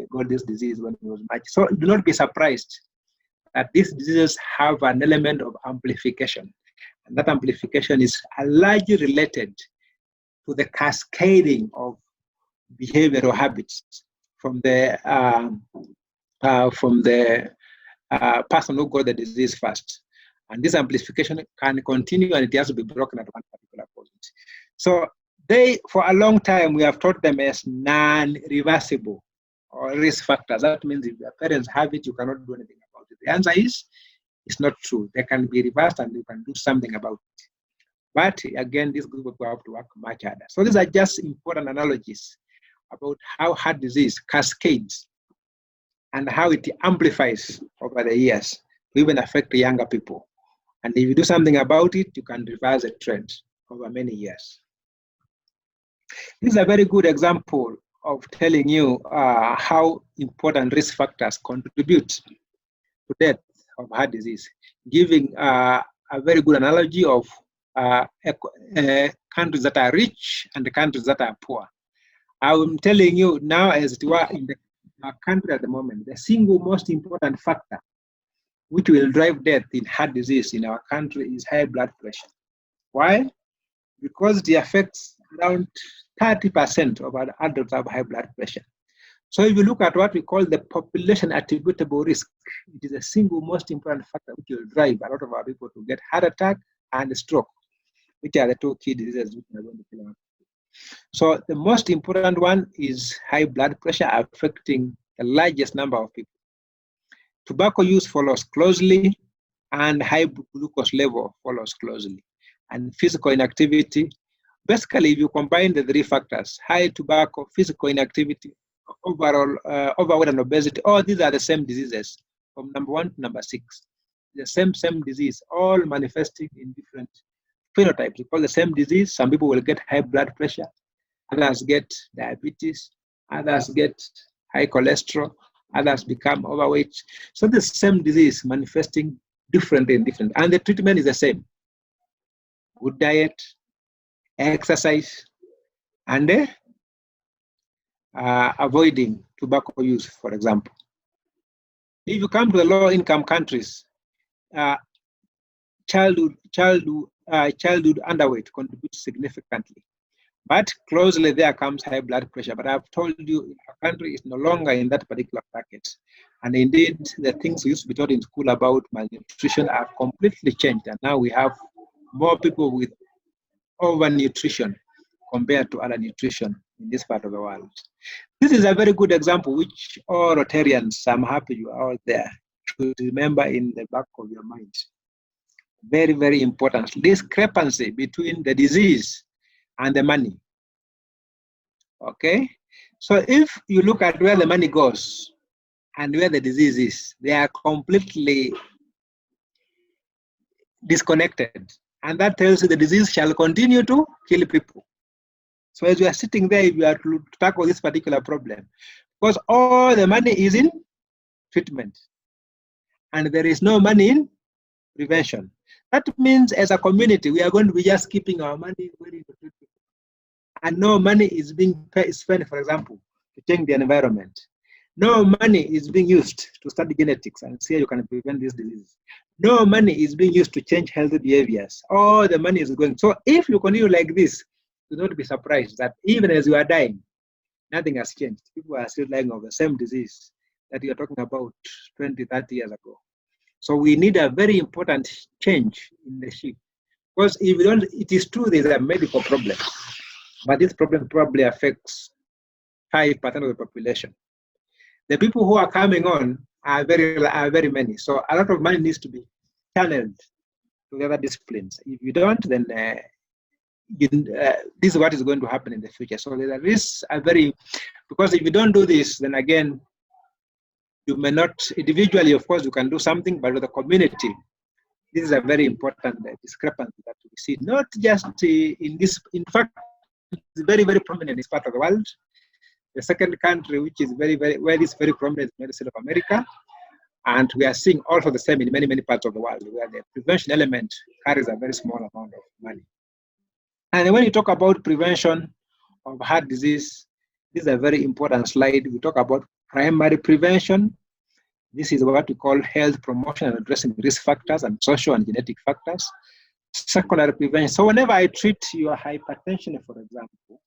got this disease when he was much. So do not be surprised that these diseases have an element of amplification. And that amplification is largely related to the cascading of behavioral habits from the person who got the disease first. And this amplification can continue and it has to be broken at one particular point. So for a long time, we have taught them as non-reversible or risk factors. That means if your parents have it, you cannot do anything about it. The answer is, it's not true. They can be reversed and you can do something about it. But again, this group will have to work much harder. So these are just important analogies about how heart disease cascades and how it amplifies over the years to even affect the younger people. And if you do something about it, you can reverse the trend over many years. This is a very good example of telling you how important risk factors contribute to death of heart disease, giving a very good analogy of countries that are rich and the countries that are poor. I'm telling you now, as it were, in our country at the moment, the single most important factor which will drive death in heart disease in our country is high blood pressure. Why? Because it affects around 30% of our adults have high blood pressure. So if you look at what we call the population attributable risk, it is the single most important factor which will drive a lot of our people to get heart attack and stroke, which are the two key diseases which are going to kill our people. So the most important one is high blood pressure affecting the largest number of people. Tobacco use follows closely, and high glucose level follows closely. And physical inactivity, basically if you combine the three factors, high tobacco, physical inactivity, overall overweight and obesity, all these are the same diseases from number 1 to number 6. The same disease, all manifesting in different phenotypes. We call the same disease. Some people will get high blood pressure, others get diabetes, others get high cholesterol, others become overweight. So the same disease manifesting differently in different, and the treatment is the same. Good diet, exercise, and avoiding tobacco use, for example. If you come to the low-income countries, childhood underweight contributes significantly. But closely there comes high blood pressure. But I've told you, our country is no longer in that particular bracket. And indeed, the things we used to be taught in school about malnutrition have completely changed. And now we have more people with overnutrition compared to other nutrition in this part of the world. This is a very good example, which all Rotarians, I'm happy you are all there, should remember in the back of your mind. Very, very important. Discrepancy between the disease and the money. Okay? So if you look at where the money goes and where the disease is, they are completely disconnected. And that tells you the disease shall continue to kill people. So as you are sitting there, you are to tackle this particular problem, because all the money is in treatment and there is no money in prevention. That means as a community, we are going to be just keeping our money ready to treat people. And no money is being spent, for example, to change the environment. No money is being used to study genetics and see how you can prevent this disease. No money is being used to change healthy behaviors. All the money is going. So if you continue like this, do not be surprised that even as you are dying, nothing has changed. People are still dying of the same disease that you are talking about 20, 30 years ago. So we need a very important change in the shift. Because if you don't, it is true there's a medical problem, but this problem probably affects 5% of the population. The people who are coming on are very many. So a lot of money needs to be channeled to the other disciplines. If you don't, then this is what is going to happen in the future. So there is a very, because if you don't do this, then again, you may not, individually, of course, you can do something, but with the community, this is a very important discrepancy that we see, not just in this, in fact, it's very, very prominent in this part of the world. The second country, which is where it's very prominent, is the United States of America. And we are seeing also the same in many, many parts of the world, where the prevention element carries a very small amount of money. And when you talk about prevention of heart disease, this is a very important slide. We talk about primary prevention. This is what we call health promotion and addressing risk factors and social and genetic factors. Secondary prevention. So whenever I treat your hypertension, for example,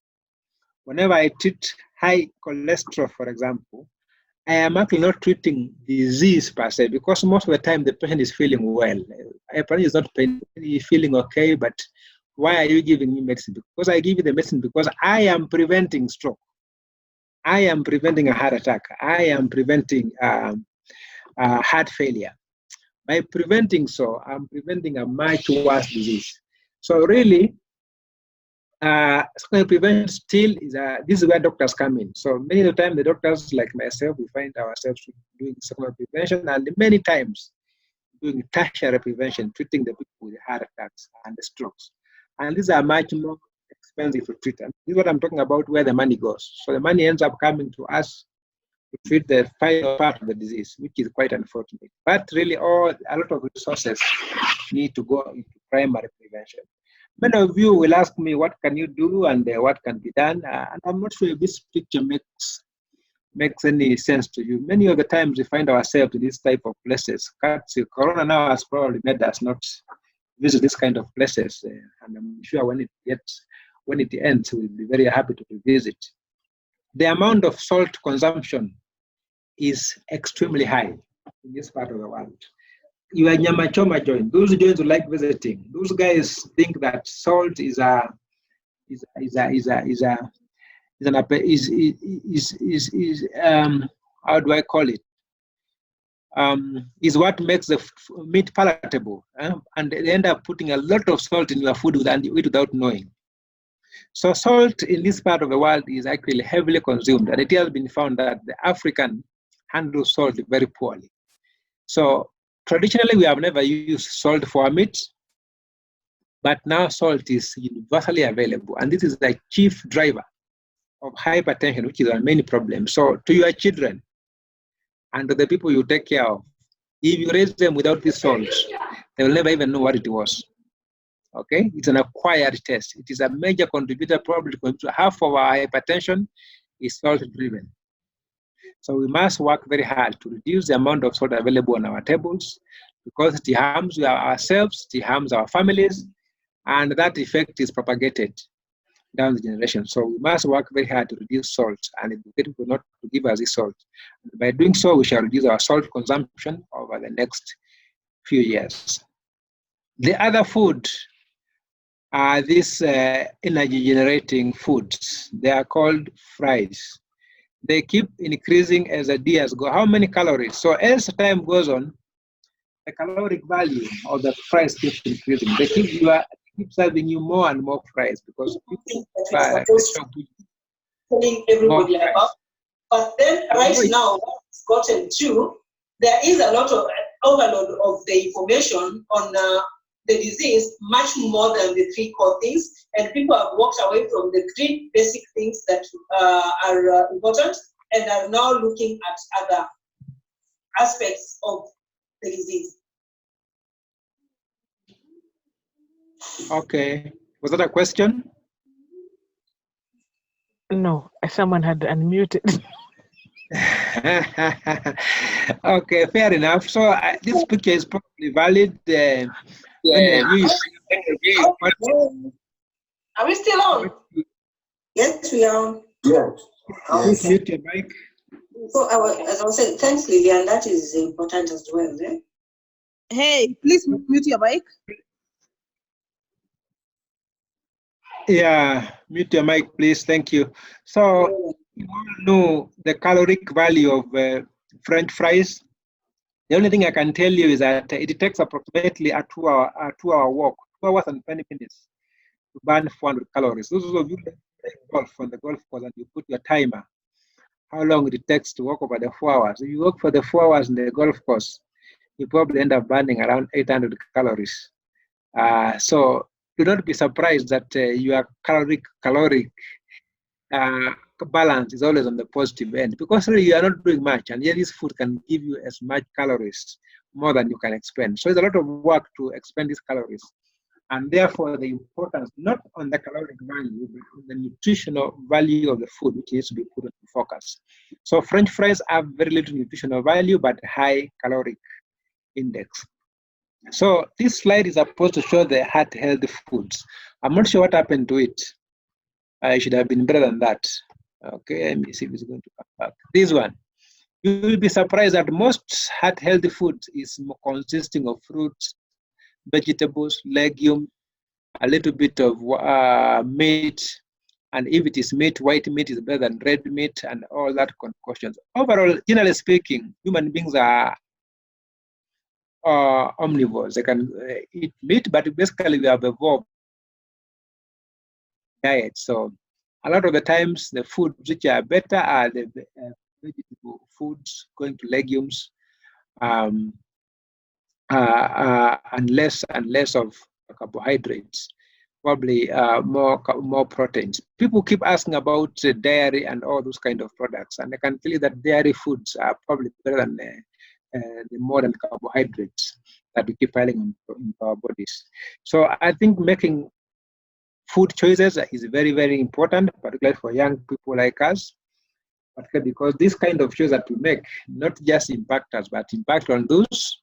whenever I treat high cholesterol, for example, I am actually not treating disease per se, because most of the time the patient is feeling well. A patient is not feeling okay, but why are you giving me medicine? Because I give you the medicine because I am preventing stroke. I am preventing a heart attack. I am preventing heart failure. By preventing so, I'm preventing a much worse disease. So really, secondary prevention still is this is where doctors come in. So many of the time, the doctors like myself, we find ourselves doing secondary prevention, and many times doing tertiary prevention, treating the people with heart attacks and the strokes. And these are much more expensive to treat. And this is what I'm talking about, where the money goes. So the money ends up coming to us to treat the final part of the disease, which is quite unfortunate. But really, a lot of resources need to go into primary prevention. Many of you will ask me, what can you do and what can be done? And I'm not sure if this picture makes any sense to you. Many of the times we find ourselves in this type of places. Corona now has probably made us not visit this kind of places. And I'm sure when it ends, we'll be very happy to visit. The amount of salt consumption is extremely high in this part of the world. You are Nyama Choma joint. Those joints who like visiting, those guys think that salt is how do I call it? Is what makes the meat palatable, and they end up putting a lot of salt in your food without knowing. So salt in this part of the world is actually heavily consumed, and it has been found that the African handle salt very poorly. So traditionally, we have never used salt for our meat, but now salt is universally available, and this is the chief driver of hypertension, which is our main problem. So to your children and to the people you take care of, if you raise them without this salt, they will never even know what it was. Okay, it's an acquired taste. It is a major contributor, probably to half of our hypertension is salt-driven. So we must work very hard to reduce the amount of salt available on our tables, because it harms ourselves, it harms our families, and that effect is propagated down the generation. So we must work very hard to reduce salt and educate people not to give us this salt. And by doing so, we shall reduce our salt consumption over the next few years. The other food are these energy generating foods. They are called fries. They keep increasing as the years go. How many calories? So as time goes on, the caloric value of the fries keeps increasing. They keep serving you more and more fries because people buy telling everybody about. But then right now, what's gotten to, there is a lot of overload of the information on the disease, much more than the 3 core things, and people have walked away from the 3 basic things that are important and are now looking at other aspects of the disease. Okay. Was that a question? No, someone had unmuted. Okay, fair enough. So this picture is probably valid. Many of you. Are we still on? Yes, we are on. Please mute your mic. So as I was saying, thanks, Lillian. That is important as well. Eh? Hey, please mute your mic. Yeah, mute your mic, please. Thank you. So you all know the caloric value of French fries. The only thing I can tell you is that it takes approximately a 2-hour walk, 2 hours and 20 minutes to burn 400 calories. Those of you that play golf on the golf course and you put your timer, how long it takes to walk over the 4 hours. If you walk for the 4 hours in the golf course, you probably end up burning around 800 calories. So do not be surprised that your caloric balance is always on the positive end, because really you are not doing much, and yet this food can give you as much calories more than you can expend. So it's a lot of work to expend these calories, and therefore the importance not on the caloric value but on the nutritional value of the food, which needs to be put into focus. So French fries have very little nutritional value but high caloric index. So this slide is supposed to show the heart healthy foods. I'm not sure what happened to it. I should have been better than that. Okay, let me see if it's going to come back. This one. You will be surprised that most heart healthy foods is consisting of fruits, vegetables, legumes, a little bit of meat, and if it is meat, white meat is better than red meat, and all that concoctions. Overall, generally speaking, human beings are omnivores. They can eat meat, but basically we have evolved diet. So a lot of the times, the foods which are better are the vegetable foods, going to legumes, and less of carbohydrates, probably more proteins. People keep asking about dairy and all those kind of products, and I can tell you that dairy foods are probably better than the modern carbohydrates that we keep piling into our bodies. So I think making food choices is very, very important, particularly for young people like us, particularly because this kind of choice that we make not just impact us, but impact on those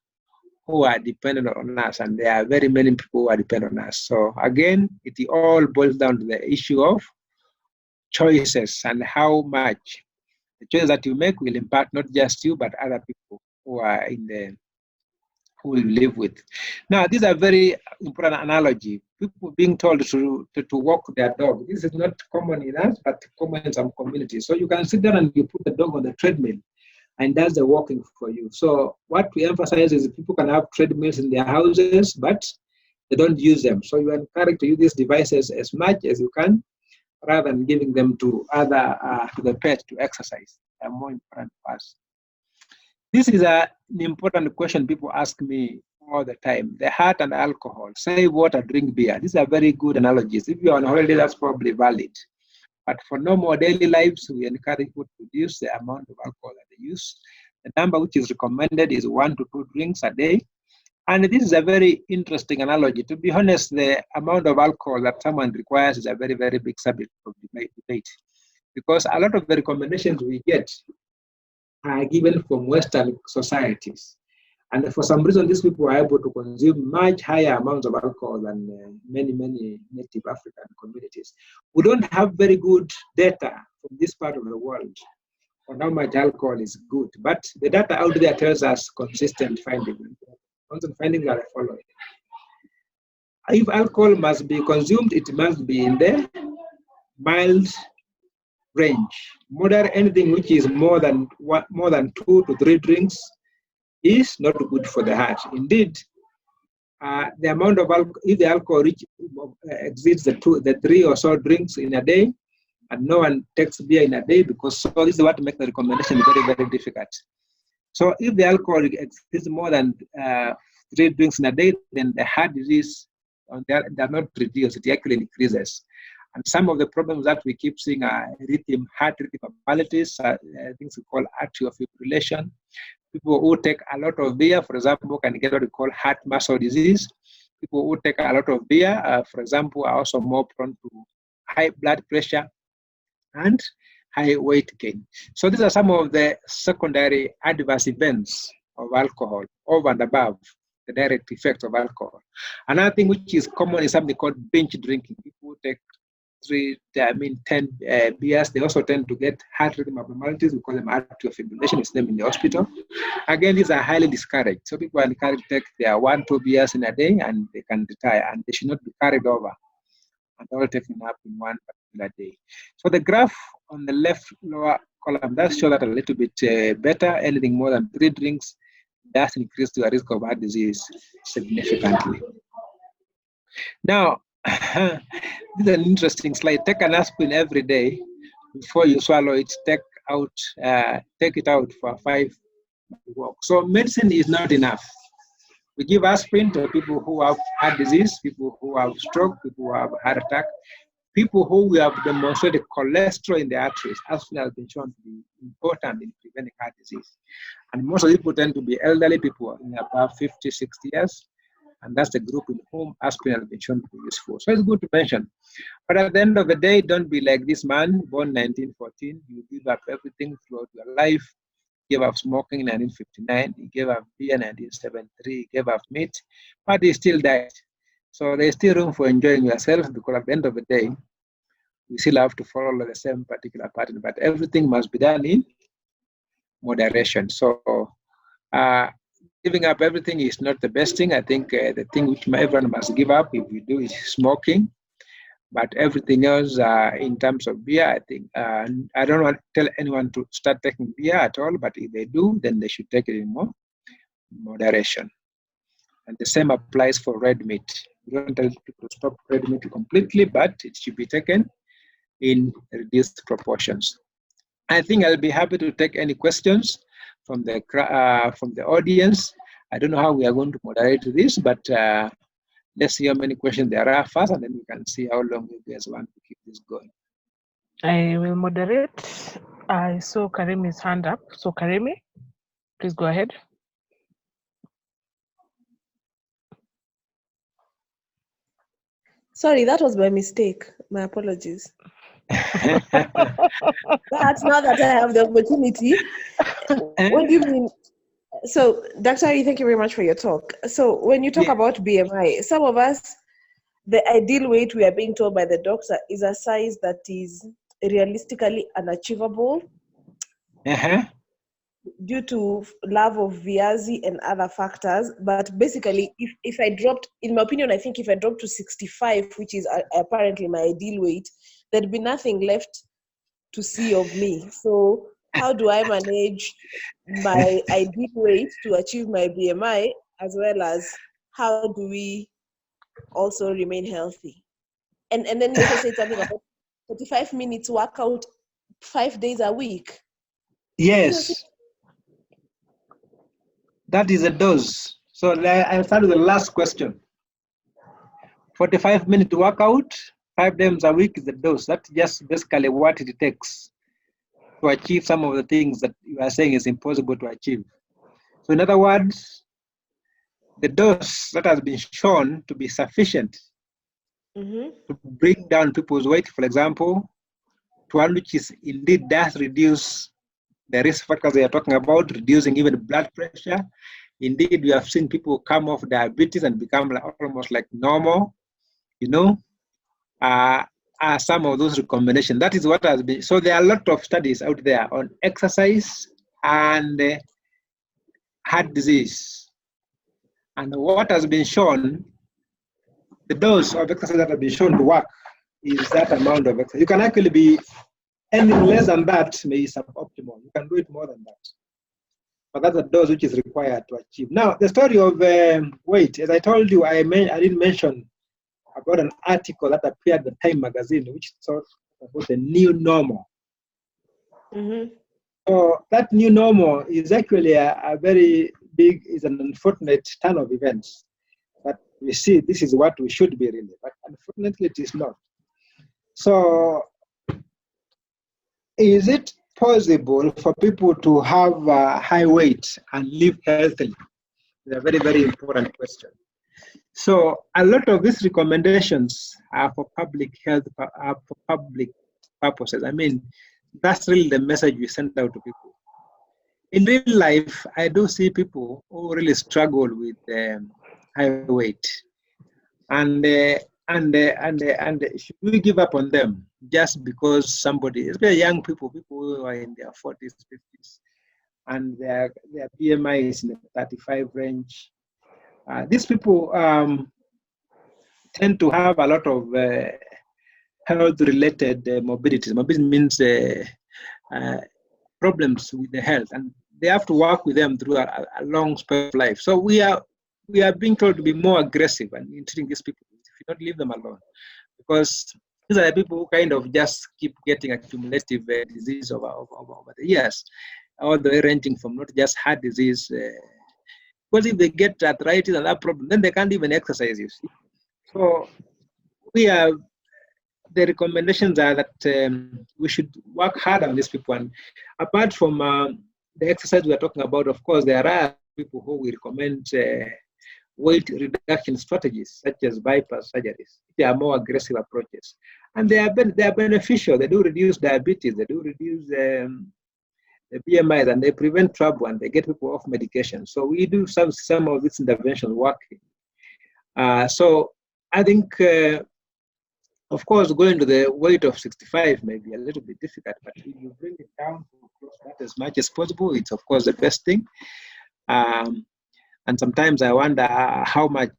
who are dependent on us, and there are very many people who are dependent on us. So again, it all boils down to the issue of choices and how much the choice that you make will impact not just you, but other people who are who you live with. Now, these are very important analogy. People being told to walk their dog. This is not common in us, but common in some communities. So you can sit down and you put the dog on the treadmill, and that's the walking for you. So what we emphasize is people can have treadmills in their houses, but they don't use them. So you are encouraged to use these devices as much as you can, rather than giving them to the pet to exercise. They are more important for us. This is an important question people ask me all the time. The heart and alcohol. Say water, drink beer. These are very good analogies. If you're on holiday, that's probably valid. But for normal daily lives, we encourage people to reduce the amount of alcohol that they use. The number which is recommended is 1 to 2 drinks a day. And this is a very interesting analogy. To be honest, the amount of alcohol that someone requires is a very, very big subject of debate. Because a lot of the recommendations we get are given from Western societies. And for some reason, these people are able to consume much higher amounts of alcohol than many native African communities. We don't have very good data from this part of the world on how much alcohol is good, but the data out there tells us consistent findings. Constant findings are the following. If alcohol must be consumed, it must be in the mild range. Moderate, anything which is more than 2 to 3 drinks is not good for the heart. Indeed, the amount of alcohol, if the alcohol exceeds the 3 or so drinks in a day, and no one takes beer in a day, because so this is what makes the recommendation very, very difficult. So if the alcohol exceeds more than 3 drinks in a day, then the heart disease, they're not reduced, it actually increases. And some of the problems that we keep seeing are heart rhythm abnormalities, things we call atrial fibrillation. People who take a lot of beer, for example, can get what we call heart muscle disease. People who take a lot of beer, for example, are also more prone to high blood pressure and high weight gain. So these are some of the secondary adverse events of alcohol, over and above the direct effects of alcohol. Another thing which is common is something called binge drinking. People take 10 beers. They also tend to get heart rhythm abnormalities. We call them atrial fibrillation. It's them in the hospital. Again, these are highly discouraged. So people are encouraged to take their 1-2 beers in a day, and they can retire, and they should not be carried over and all taken up in one particular day. So the graph on the left lower column does show that a little bit better. Anything more than 3 drinks does increase the risk of heart disease significantly. Now, this is an interesting slide. Take an aspirin every day. Before you swallow it, take it out for 5 walks. So medicine is not enough. We give aspirin to people who have heart disease, people who have stroke, people who have heart attack, people who have demonstrated cholesterol in the arteries. Aspirin has been shown to be important in preventing heart disease. And most of the people tend to be elderly people in above 50, 60 years. And that's the group in whom aspirin has been shown to be useful. So it's good to mention. But at the end of the day, don't be like this man, born 1914. You give up everything throughout your life. He gave up smoking in 1959. He gave up beer in 1973. He gave up meat, but he still died. So there's still room for enjoying yourself, because at the end of the day, we still have to follow the same particular pattern. But everything must be done in moderation. So giving up everything is not the best thing. I think the thing which everyone must give up, if we do, is smoking. But everything else, in terms of beer, I think, I don't want to tell anyone to start taking beer at all, but if they do, then they should take it in more moderation. And the same applies for red meat. We don't tell people to stop red meat completely, but it should be taken in reduced proportions. I think I'll be happy to take any questions from the audience. I don't know how we are going to moderate this, but let's see how many questions there are first, and then we can see how long you guys want to keep this going. I will moderate. I saw Karimi's hand up. So Karimi, please go ahead. Sorry, that was my mistake. My apologies. But now that I have the opportunity, what do you mean? So, Dr. Ari, thank you very much for your talk. So, when you talk about BMI, some of us, the ideal weight we are being told by the doctor is a size that is realistically unachievable due to love of viazi and other factors. But basically, if I dropped, in my opinion, I think if I dropped to 65, which is apparently my ideal weight, there'd be nothing left to see of me. So how do I manage my ideal weight to achieve my BMI, as well as how do we also remain healthy? And then you also said something about 45 minutes workout 5 days a week. Yes. That is a dose. So I'll start with the last question. 45-minute workout, 5 days a week is a dose. That's just basically what it takes to achieve some of the things that you are saying is impossible to achieve. So in other words, the dose that has been shown to be sufficient to bring down people's weight, for example, to one which is indeed does reduce the risk factors they are talking about, reducing even blood pressure, Indeed, we have seen people come off diabetes and become almost like normal, you know, are some of those recommendations. That is what has been, so there are a lot of studies out there on exercise and heart disease. And what has been shown, the dose of exercise that has been shown to work is that amount of exercise. You can actually be anything less than that may be suboptimal. You can do it more than that. But that's the dose which is required to achieve. Now, the story of weight, as I told you, I didn't mention about an article that appeared in the Time magazine, which talks about the new normal. Mm-hmm. So that new normal is actually a very big, is an unfortunate turn of events that we see this is what we should be really, but unfortunately it is not. So is it possible for people to have high weight and live healthily? It's a very, very important question. So a lot of these recommendations are for public health, are for public purposes. I mean, that's really the message we send out to people. In real life, I do see people who really struggle with high weight, and should we give up on them just because somebody, especially young people, people who are in their 40s, 50s, and their BMI is in the 35 range? These people tend to have a lot of health-related morbidities. Morbidity means problems with the health, and they have to work with them through a long span of life. So we are being told to be more aggressive and in treating these people if you don't leave them alone, because these are the people who kind of just keep getting accumulative disease over the years, all the way ranging from not just heart disease. Because if they get arthritis and that problem, then they can't even exercise, you see. So the recommendations are that we should work hard on these people. And apart from the exercise we are talking about, of course, there are people who we recommend weight reduction strategies, such as bypass surgeries. They are more aggressive approaches. And they are beneficial. They do reduce diabetes. They do reduce the BMI, and they prevent trouble, and they get people off medication. So we do some of these interventions working. So I think, of course, going to the weight of 65 may be a little bit difficult, but if you bring it down to that as much as possible, it's of course the best thing. And sometimes I wonder how much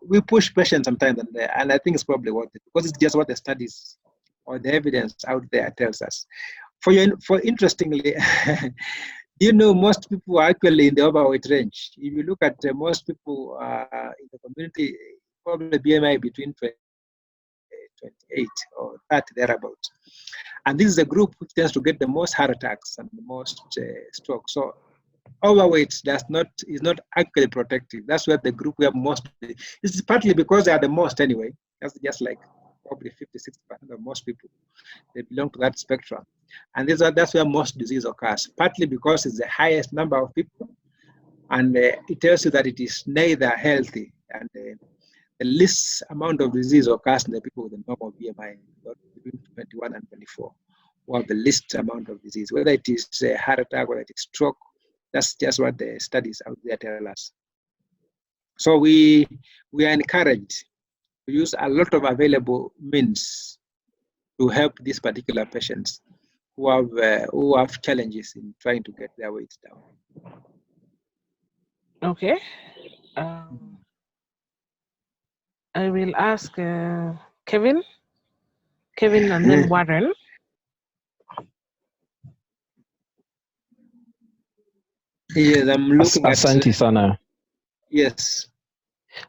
we push patients sometimes, and I think it's probably worth it, because it's just what the studies or the evidence out there tells us. For interestingly, you know, most people are actually in the overweight range. If you look at most people in the community, probably BMI between 28 or 30 thereabouts. And this is a group which tends to get the most heart attacks and the most strokes. So overweight is not actually protective. That's where the group we have most. This is partly because they are the most anyway. That's just like probably 50-60% of most people. They belong to that spectrum. And that's where most disease occurs, partly because it's the highest number of people, and it tells you that it is neither healthy, and the least amount of disease occurs in the people with a normal BMI, between 21 and 24, who have the least amount of disease, whether it is a heart attack, whether it is stroke. That's just what the studies out there tell us. So we are encouraged to use a lot of available means to help these particular patients who have challenges in trying to get their weight down. Okay. I will ask Kevin, and then Warren. Yes, I'm looking at. Asante sana. Yes.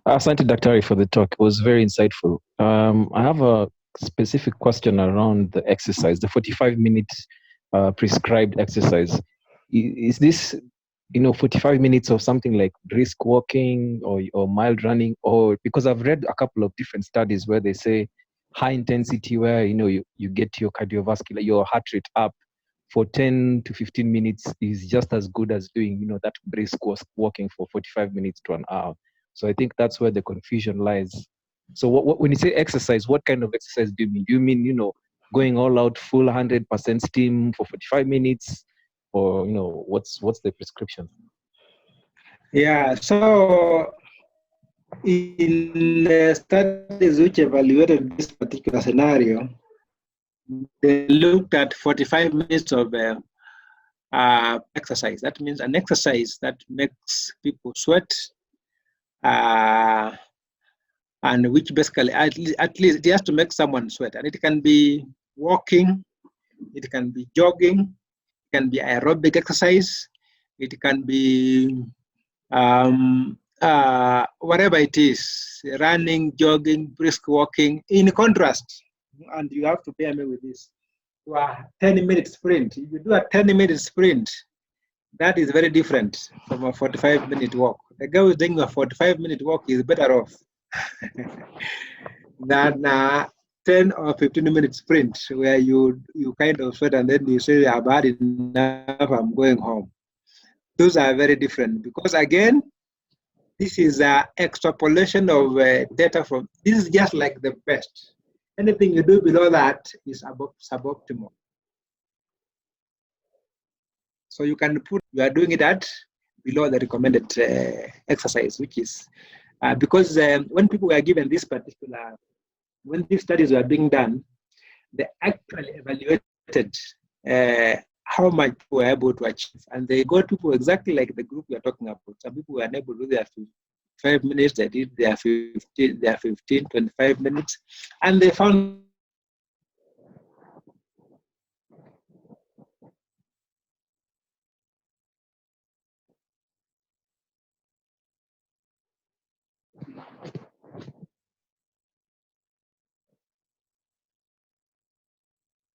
Asante Daktari for the talk. It was very insightful. I have a specific question around the exercise, the 45 minutes prescribed exercise. Is this, 45 minutes of something like brisk walking or mild running, or because I've read a couple of different studies where they say high intensity, where you get your cardiovascular, your heart rate up for 10 to 15 minutes is just as good as doing that brisk walking for 45 minutes to an hour. So I think that's where the confusion lies. So when you say exercise, what kind of exercise do you mean? Do you mean going all out full 100% steam for 45 minutes? Or what's the prescription? Yeah, so in the studies which evaluated this particular scenario, they looked at 45 minutes of exercise. That means an exercise that makes people sweat, and which basically, at least it has to make someone sweat. And it can be walking, it can be jogging, it can be aerobic exercise, it can be whatever it is, running, jogging, brisk walking. In contrast, and you have to bear me with this, to a 10-minute sprint. If you do a 10-minute sprint, that is very different from a 45-minute walk. The guy who's doing a 45-minute walk is better off than a 10 or 15-minute sprint where you kind of sweat and then you say, I've had enough, I'm going home. Those are very different because, again, this is an extrapolation of data from, this is just like the best. Anything you do below that is suboptimal. So you can put, you are doing it at below the recommended exercise, which is, because when people were given this particular, when these studies were being done, they actually evaluated how much people were able to achieve. And they got people exactly like the group we are talking about. Some people were unable to do their 5 minutes, they did their 15, 25 minutes, and they found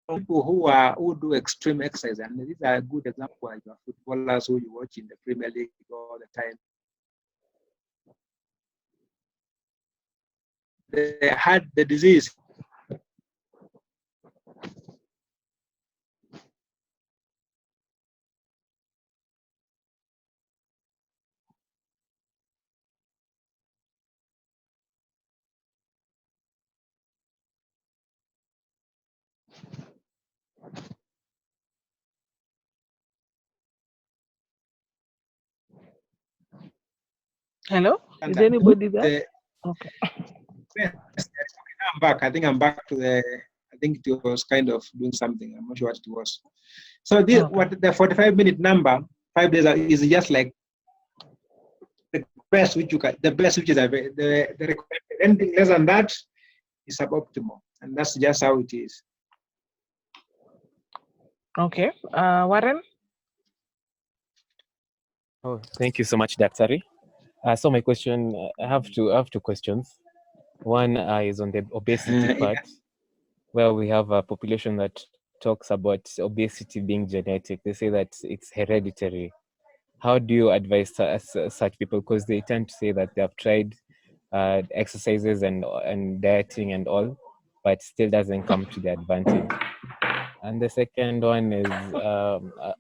people who do extreme exercise, and these are a good example of your footballers who you watch in the Premier League all the time. They had the disease. Hello? Is anybody there? Okay. I'm back. I think I'm back to the, I think it was kind of doing something. I'm not sure what it was. So this, what the 45-minute number, 5 days is just like the best which you can, the best which is the recommended. Anything less than that is suboptimal. And that's just how it is. Okay. Warren? Oh, thank you so much, Daktari. So my question, I have two questions. One is on the obesity part, where we have a population that talks about obesity being genetic. They say that it's hereditary. How do you advise such people? Because they tend to say that they have tried exercises and dieting and all, but still doesn't come to their advantage. And the second one is,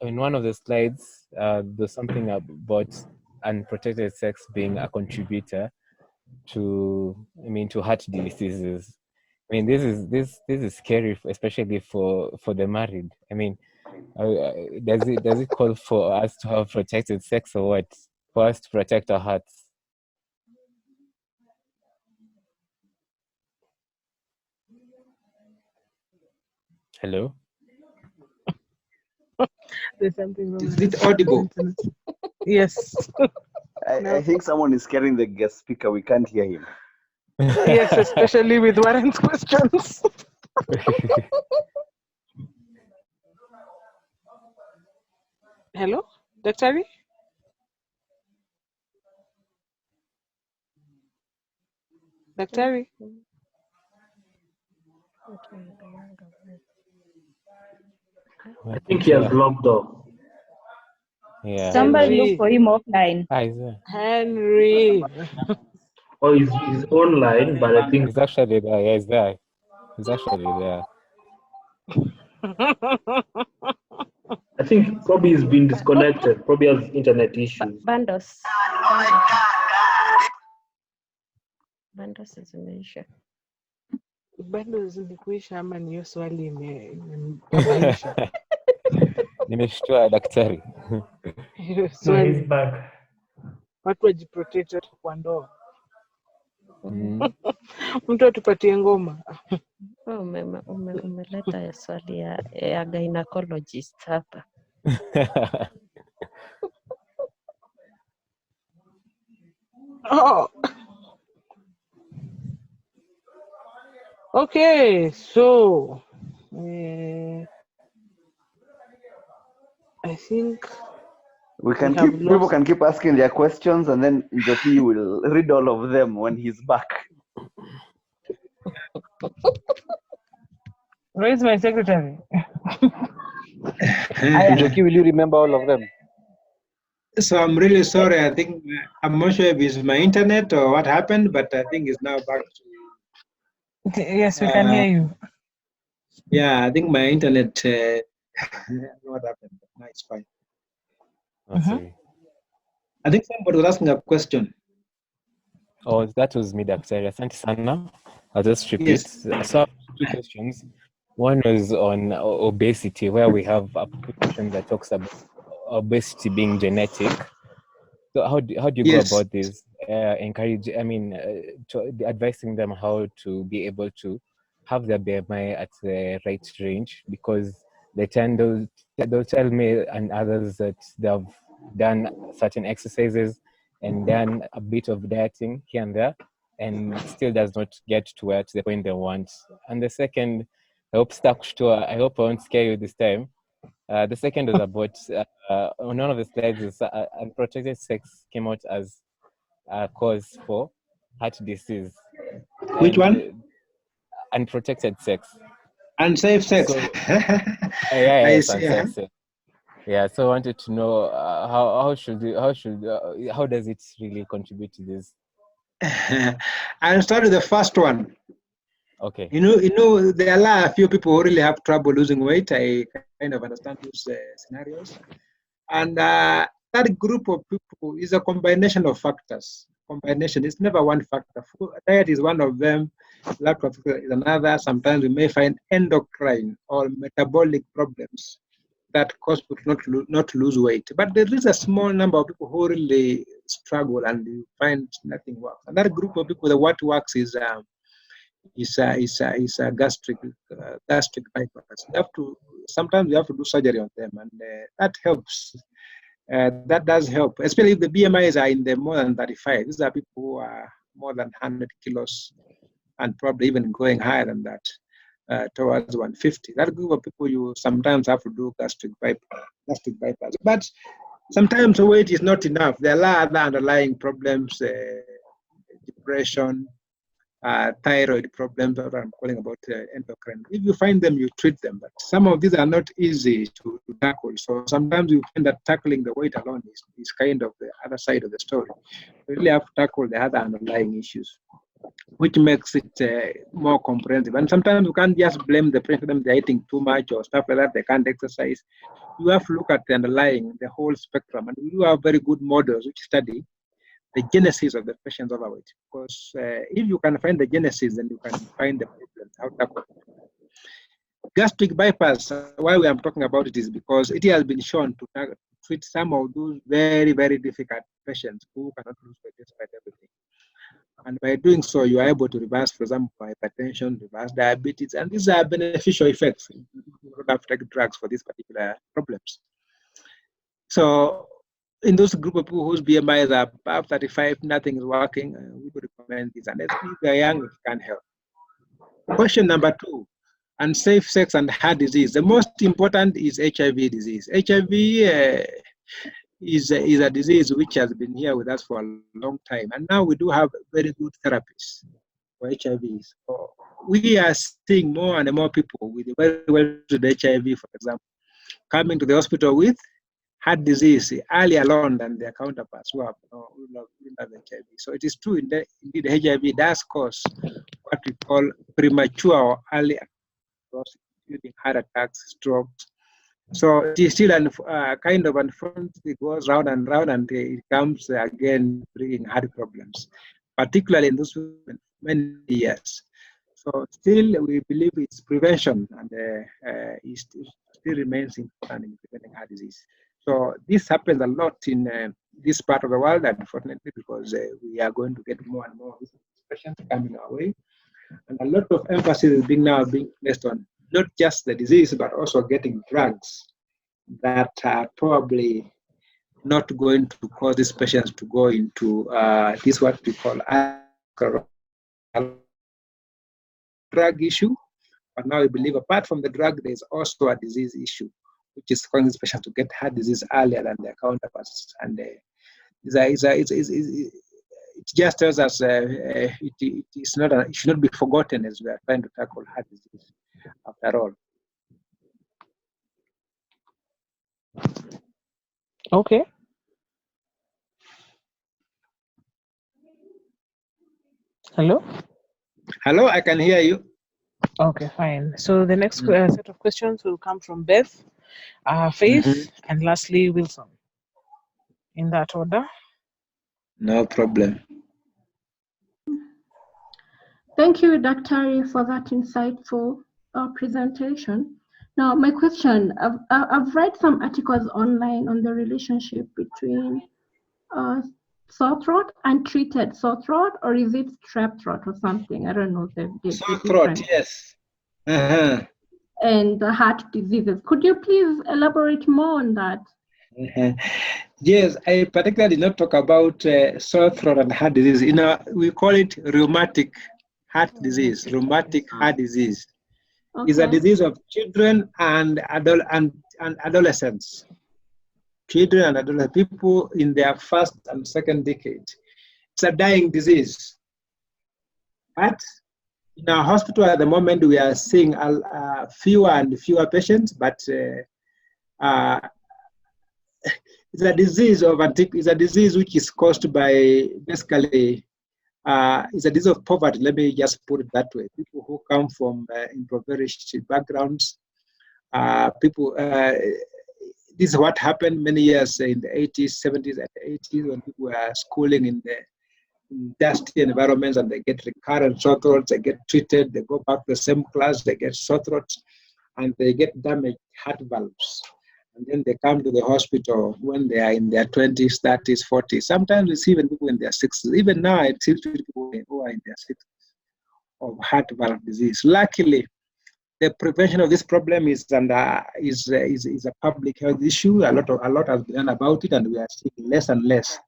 in one of the slides, there's something about unprotected sex being a contributor to heart diseases. I mean, this is scary, especially for the married. I mean, does it call for us to have protected sex or what? For us to protect our hearts? Hello? There's something wrong. Is it audible? Yes. I think someone is carrying the guest speaker. We can't hear him. Yes, especially with Warren's questions. Hello, Daktari? Daktari? I think he has logged off. Yeah. Somebody look for him offline. Henry. Oh, he's online, but I think he's actually there. Yeah, he's there. He's actually there. I think probably he's been disconnected. Probably has internet issues. Bandos. Bandos is imeisha. Bandos imekuisha ama ni hiyo swali imebabaisha? Nimeshtua daktari. No, he's back. watu wajiprotect kwa ndoa. Mtu atupatie ngoma. Umeleta swali ya gynecologist hapa. Oh. Okay, so I think we can keep people can keep asking their questions, and then Njoki will read all of them when he's back. Where is my secretary? Njoki, will you remember all of them? So I'm really sorry. I think I'm not sure if it's my internet or what happened, but I think it's now back to. Yes, we can hear you. Yeah, I think my internet. I don't know what happened, but now it's fine. Sorry. I think somebody was asking a question. Oh, that was me, Daktari. Asante sana. I'll just repeat. Yes. So I have two questions. One was on obesity, where we have a population that talks about obesity being genetic. So how do you go about this? Advising them how to be able to have their BMI at the right range, because they'll tell me and others that they've done certain exercises and done a bit of dieting here and there, and still does not get to the point they want. And the second, I hope I won't scare you this time. The second is about on one of the slides is unprotected sex came out as a cause for heart disease. Which one? Unprotected sex. Unsafe sex. So, yes, I see, unsafe sex. Yeah, so I wanted to know how does it really contribute to this? I'll start with the first one. Okay. You know, there are a few people who really have trouble losing weight. I kind of understand those scenarios, and that group of people is a combination of factors. Combination. It's never one factor. Diet is one of them. Lack of is another. Sometimes we may find endocrine or metabolic problems that cause people not to lose weight. But there is a small number of people who really struggle and you find nothing works. And that group of people, what works is a gastric bypass. Sometimes you have to do surgery on them, and that helps. That does help, especially if the BMIs are in the more than 35. These are people who are more than 100 kilos and probably even going higher than that, towards 150. That group of people, you sometimes have to do gastric bypass. But sometimes weight is not enough. There are other underlying problems, depression, thyroid problems, that I'm calling about endocrine. If you find them, you treat them. But some of these are not easy to tackle. So sometimes you find that tackling the weight alone is kind of the other side of the story. You really have to tackle the other underlying issues, which makes it more comprehensive. And sometimes you can't just blame the patient, they're eating too much or stuff like that, they can't exercise. You have to look at the underlying, the whole spectrum. And we have very good models which study the genesis of the patient's overweight. Because if you can find the genesis, then you can find the problem, how to tackle it. Gastric bypass, why we are talking about it is because it has been shown to treat some of those very, very difficult patients who cannot lose weight despite everything. And by doing so, you are able to reverse, for example, hypertension, reverse diabetes, and these are beneficial effects. You don't have to take drugs for these particular problems. So, in those group of people whose BMIs are above 35, nothing is working, we would recommend this. And if they're young, it can help. Question number 2, unsafe sex and heart disease. The most important is HIV disease. HIV is a disease which has been here with us for a long time. And now we do have very good therapies for HIV. So we are seeing more and more people with very well-treated HIV, for example, coming to the hospital with heart disease early along than their counterparts who have HIV. So it is true, indeed, HIV does cause what we call premature or early, including heart attacks, strokes. So it is still kind of unfortunate. It goes round and round, and it comes again bringing heart problems, particularly in those many years. So still, we believe it's prevention, and it still remains important in preventing heart disease. So this happens a lot in this part of the world, unfortunately, because we are going to get more and more patients coming our way. And a lot of emphasis is now being placed on not just the disease, but also getting drugs that are probably not going to cause these patients to go into this what we call drug issue. But now we believe apart from the drug, there's also a disease issue, which is causing these patients to get heart disease earlier than their counterparts. And it just tells us it should not be forgotten as we are trying to tackle heart disease after all. Okay. Hello? Hello, I can hear you. Okay, fine. So the next set of questions will come from Beth, Faith, and lastly Wilson. In that order. No problem. Thank you, Dr. for that insightful presentation. Now, my question, I've read some articles online on the relationship between sore throat and treated sore throat, or is it strep throat or something? I don't know the Sore throat, yes. And the heart diseases. Could you please elaborate more on that? Yes, I particularly did not talk about sore throat and heart disease. We call it rheumatic heart disease. Rheumatic heart disease is a disease of children and adolescents. Children and adolescent people in their first and second decade. It's a dying disease. But in our hospital at the moment, we are seeing fewer and fewer patients, but it's a disease which is caused by basically it's a disease of poverty. Let me just put it that way. People who come from impoverished backgrounds, this is what happened many years in the 80s, 70s, and 80s when people were schooling in the dusty environments and they get recurrent sore throats, they get treated, they go back to the same class, they get sore throats, and they get damaged heart valves. And then they come to the hospital when they are in their 20s, 30s, 40s. Sometimes we see even people in their 60s. Even now, it seems to be people who are in their 60s of heart valve disease. Luckily, the prevention of this problem is a public health issue. A lot has been done about it, and we are seeing less and less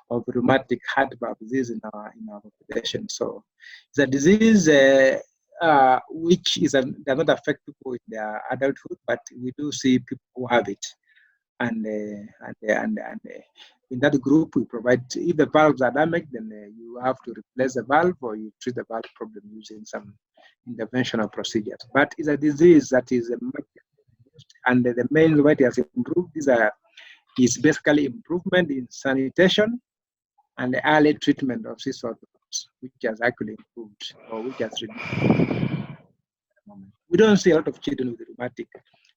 of rheumatic heart valve disease in our population. So it's a disease which does not affect people in their adulthood, but we do see people who have it. And in that group, we provide, if the valves are damaged, then you have to replace the valve or you treat the valve problem using some interventional procedures. But it's a disease that is and the main way it has improved is basically improvement in sanitation and the early treatment of sore throats, which has actually improved or which has reduced. We don't see a lot of children with rheumatic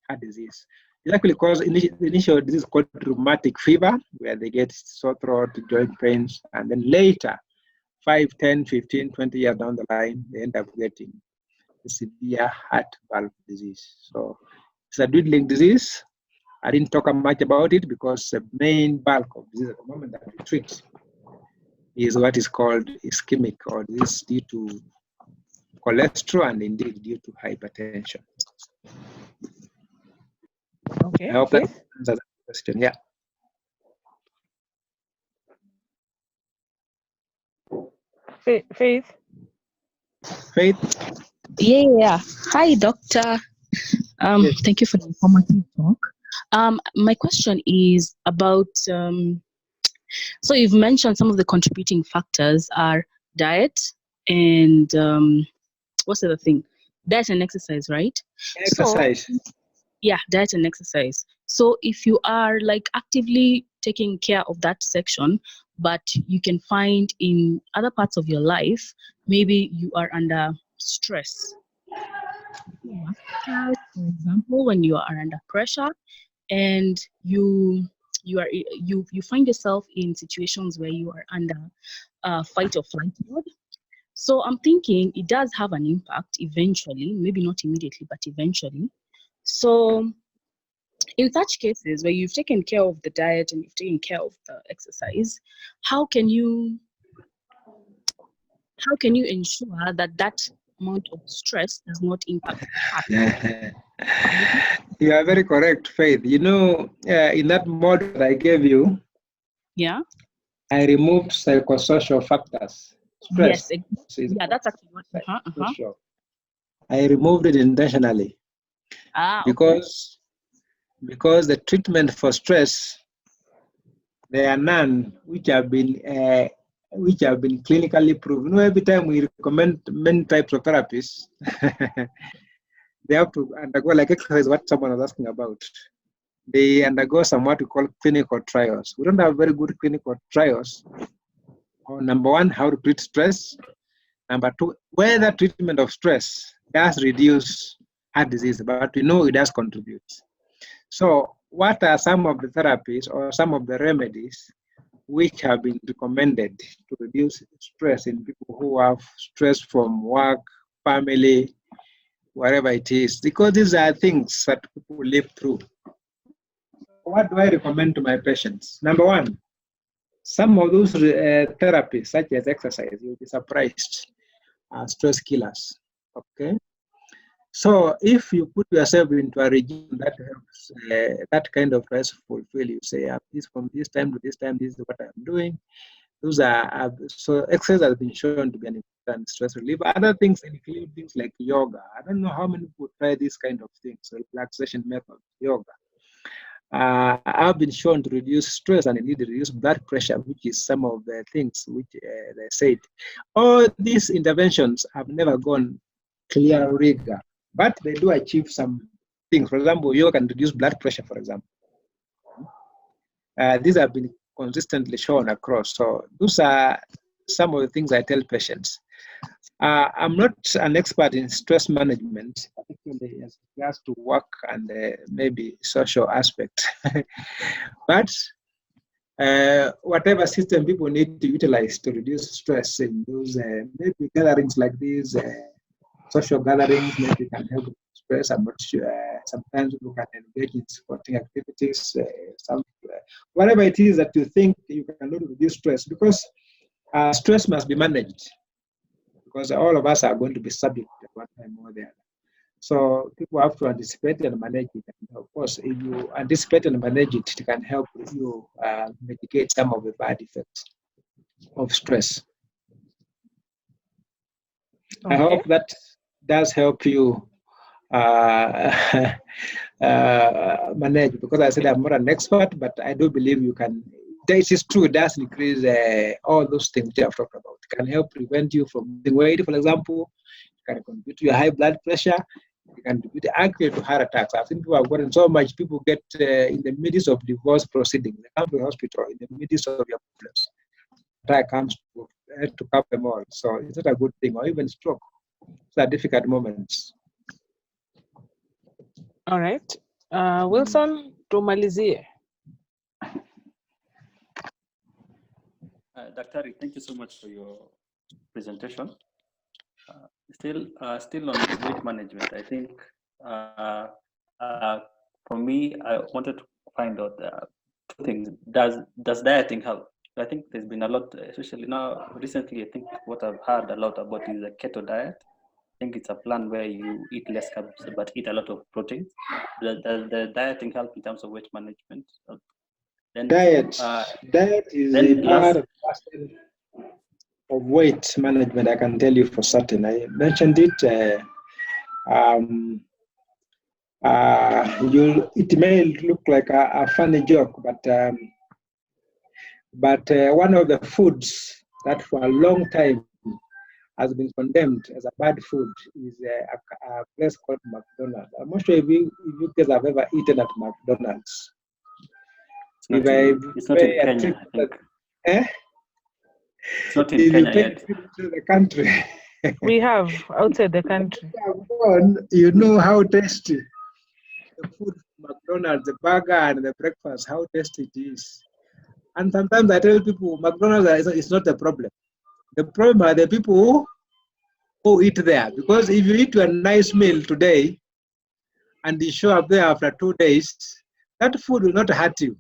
heart disease. It actually causes the initial disease called rheumatic fever, where they get sore throat, joint pains, and then later, 5, 10, 15, 20 years down the line, they end up getting severe heart valve disease. So it's a dwindling disease. I didn't talk much about it because the main bulk of disease at the moment that we treat is what is called ischemic, or disease due to cholesterol and indeed due to hypertension. Okay. I hope that answers the question. Yeah. Faith. Yeah. Hi, doctor. Yes. Thank you for the informative talk. My question is about, so you've mentioned some of the contributing factors are diet and what's the other thing? Diet and exercise, right? Exercise. So, yeah, diet and exercise. So if you are like actively taking care of that section, but you can find in other parts of your life, maybe you are under stress. For example, when you are under pressure and you find yourself in situations where you are under fight or flight mode. So I'm thinking it does have an impact eventually, maybe not immediately, but eventually. So in such cases where you've taken care of the diet and you've taken care of the exercise, how can you ensure that that amount of stress does not impact the heart? You are very correct, Faith. You know, in that model that I gave you, Yeah. I removed psychosocial factors. Stress. Yes. Yeah, that's actually what. Social. I removed it intentionally because the treatment for stress, there are none which have been clinically proven. You know, every time we recommend many types of therapies, they have to undergo, like exercise, what someone was asking about. They undergo some what we call clinical trials. We don't have very good clinical trials on, number one, how to treat stress. Number two, whether treatment of stress does reduce heart disease, but we know it does contribute. So what are some of the therapies or some of the remedies which have been recommended to reduce stress in people who have stress from work, family, wherever it is? Because these are things that people live through. What do I recommend to my patients? Number one, some of those therapies, such as exercise, you'll be surprised, are stress killers. Okay? So if you put yourself into a regime that helps that kind of stress fulfill, you say, this from this time to this time, this is what I'm doing. Those are so exercise has been shown to be an important stress reliever. Other things include things like yoga. I don't know how many people try this kind of things, so relaxation method, yoga. Have been shown to reduce stress and indeed reduce blood pressure, which is some of the things which they said. All these interventions have never gone clear rigor, but they do achieve some things. For example, yoga can reduce blood pressure, for example. These have been consistently shown across. So those are some of the things I tell patients. I'm not an expert in stress management, particularly as regards to work and maybe social aspect. But whatever system people need to utilize to reduce stress in those maybe gatherings like these, social gatherings, maybe can help with stress. I'm not sure. Sometimes people can engage in sporting activities, whatever it is that you think you can do to reduce stress, because stress must be managed. Because all of us are going to be subject at one time or the other. So people have to anticipate and manage it. And of course, if you anticipate and manage it, it can help you mitigate some of the bad effects of stress. Okay. I hope that does help you manage, because I said I'm not an expert, but I do believe you can. It is true, it does increase all those things you have talked about. It can help prevent you from losing weight, for example. It can contribute to your high blood pressure. It can contribute actually to heart attacks. I think people have gotten so much, people get in the midst of divorce proceedings. They come to the hospital in the midst of your problems. Attack comes to cover them all. So it's not a good thing, or even stroke. These are difficult moments. All right. Wilson, tumalizie. Daktari, thank you so much for your presentation. Still on weight management, I think for me, I wanted to find out two things. Does dieting help? I think there's been a lot, especially now recently. I think what I've heard a lot about is a keto diet. I think it's a plan where you eat less carbs but eat a lot of proteins. Does the dieting help in terms of weight management? Then, diet is a part of weight management. I can tell you for certain. I mentioned it. It may look like a funny joke, but one of the foods that for a long time has been condemned as a bad food is a place called McDonald's. I'm not sure if you guys have ever eaten at McDonald's. It's not in Kenya, I think. It's not in Kenya yet. To the country. We have outside the country. You know how tasty the food from McDonald's, the burger and the breakfast, how tasty it is. And sometimes I tell people, McDonald's is not the problem. The problem are the people who eat there. Because if you eat a nice meal today and you show up there after 2 days, That food will not hurt you.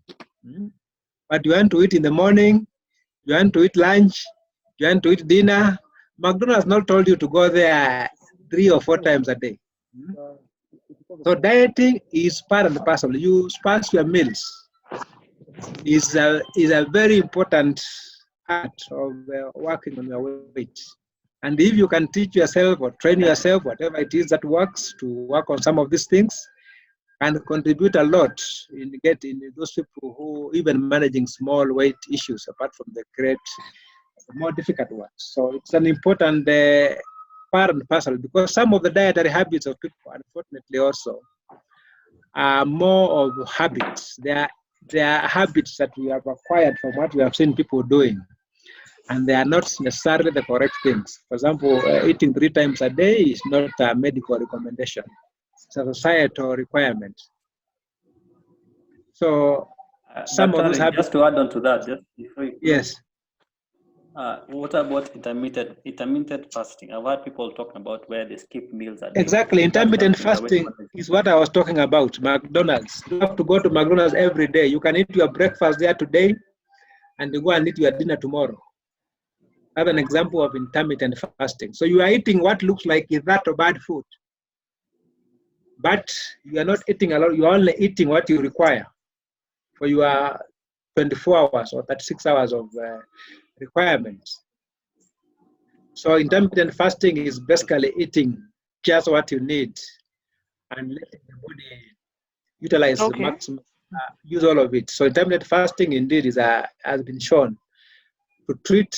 But you want to eat in the morning, you want to eat lunch, you want to eat dinner. McDonald's not told you to go there 3 or 4 times a day. So dieting is part and parcel. You space your meals. Is a very important part of working on your weight. And if you can teach yourself or train yourself, whatever it is that works, to work on some of these things, and contribute a lot in getting those people who even managing small weight issues, apart from the great, more difficult ones. So it's an important part and parcel, because some of the dietary habits of people, unfortunately, also are more of habits. They are habits that we have acquired from what we have seen people doing, and they are not necessarily the correct things. For example, eating 3 times a day is not a medical recommendation. It's a societal requirement. So some of those habits. Just to add on to that, just before you Yes. What about intermittent fasting? I've heard people talking about where they skip meals a day. Exactly, intermittent fasting is what I was talking about. McDonald's. You have to go to McDonald's every day. You can eat your breakfast there today, and you go and eat your dinner tomorrow. I have an example of intermittent fasting. So you are eating what looks like is that or bad food, but you are not eating a lot. You are only eating what you require for your 24 hours or 36 hours of requirements. So intermittent fasting is basically eating just what you need and letting the body utilize the maximum, use all of it. So intermittent fasting indeed has been shown to treat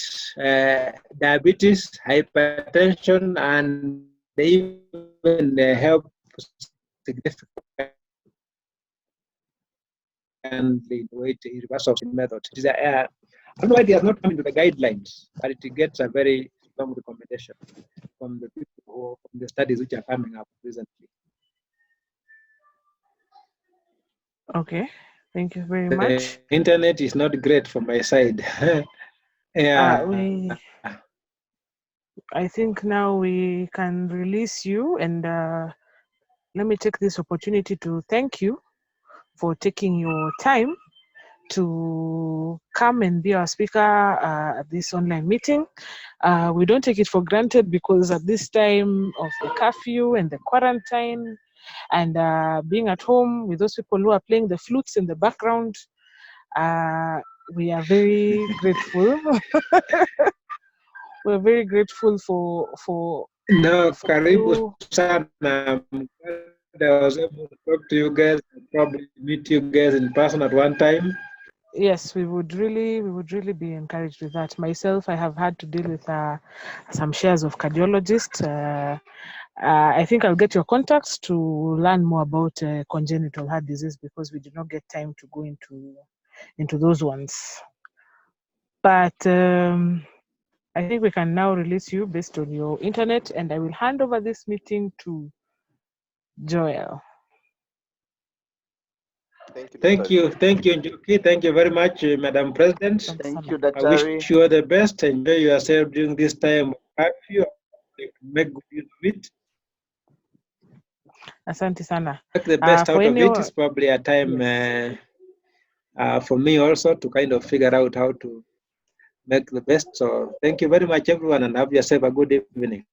diabetes, hypertension, and even help significantly in weight reversal method. It is I don't know why it has not come into the guidelines, but it gets a very strong recommendation from the people or from the studies which are coming up recently. Okay, thank you very much. The internet is not great from my side. Yeah. I think now we can release you, and let me take this opportunity to thank you for taking your time to come and be our speaker at this online meeting. We don't take it for granted, because at this time of the curfew and the quarantine and being at home with those people who are playing the flutes in the background, we are very grateful. We're very grateful for No, karibu sana. I'm glad I was able to talk to you guys and probably meet you guys in person at one time. Yes, we would really be encouraged with that. Myself, I have had to deal with some shares of cardiologists. I think I'll get your contacts to learn more about congenital heart disease, because we did not get time to go into those ones. But I think we can now release you based on your internet, and I will hand over this meeting to Joel. Thank you, Njoki. Thank you very much, Madam President. Thank you, I wish Daktari. you all the best. Enjoy yourself during this time of curfew. Make good use of it. Asante sana. Make the best out of it. It's probably a time for me also to kind of figure out how to make the best. So thank you very much, everyone, and have yourself a good evening.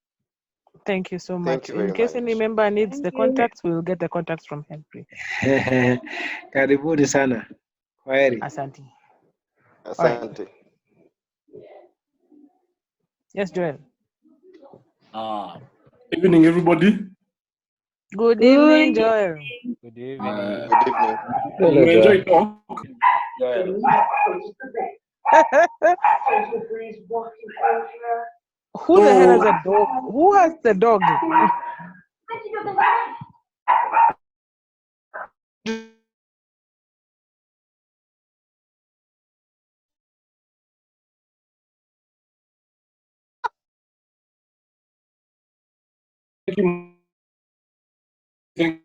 Thank you so much. Thank you In very case any member needs the contacts, we will get the contacts from Henry. Karibuni sana. Kwaheri. Asante. Asante. Yes, Joel. Evening, everybody. Good evening, Joel. Good evening. Good evening. You enjoy talk. Who the hell has a dog? Who has the dog? Thank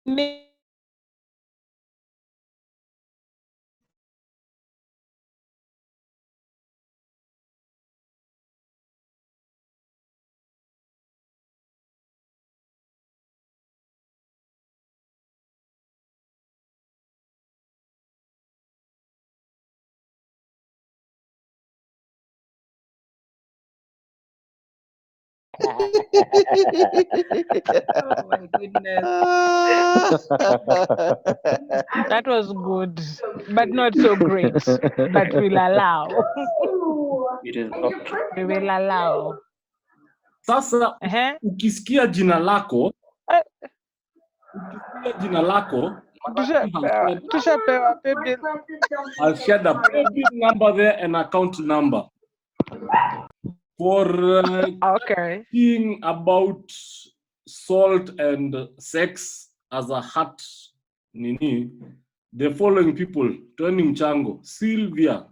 Me. Oh my goodness. That was good, but not so great. But we'll allow. It is okay. We will allow. Sasa ukisikia jina lako, Tushapewa paybill. I'll share the paybill number there and account number. For thinking about salt and sex as a heart nini, the following people: Tony Mchango, Sylvia,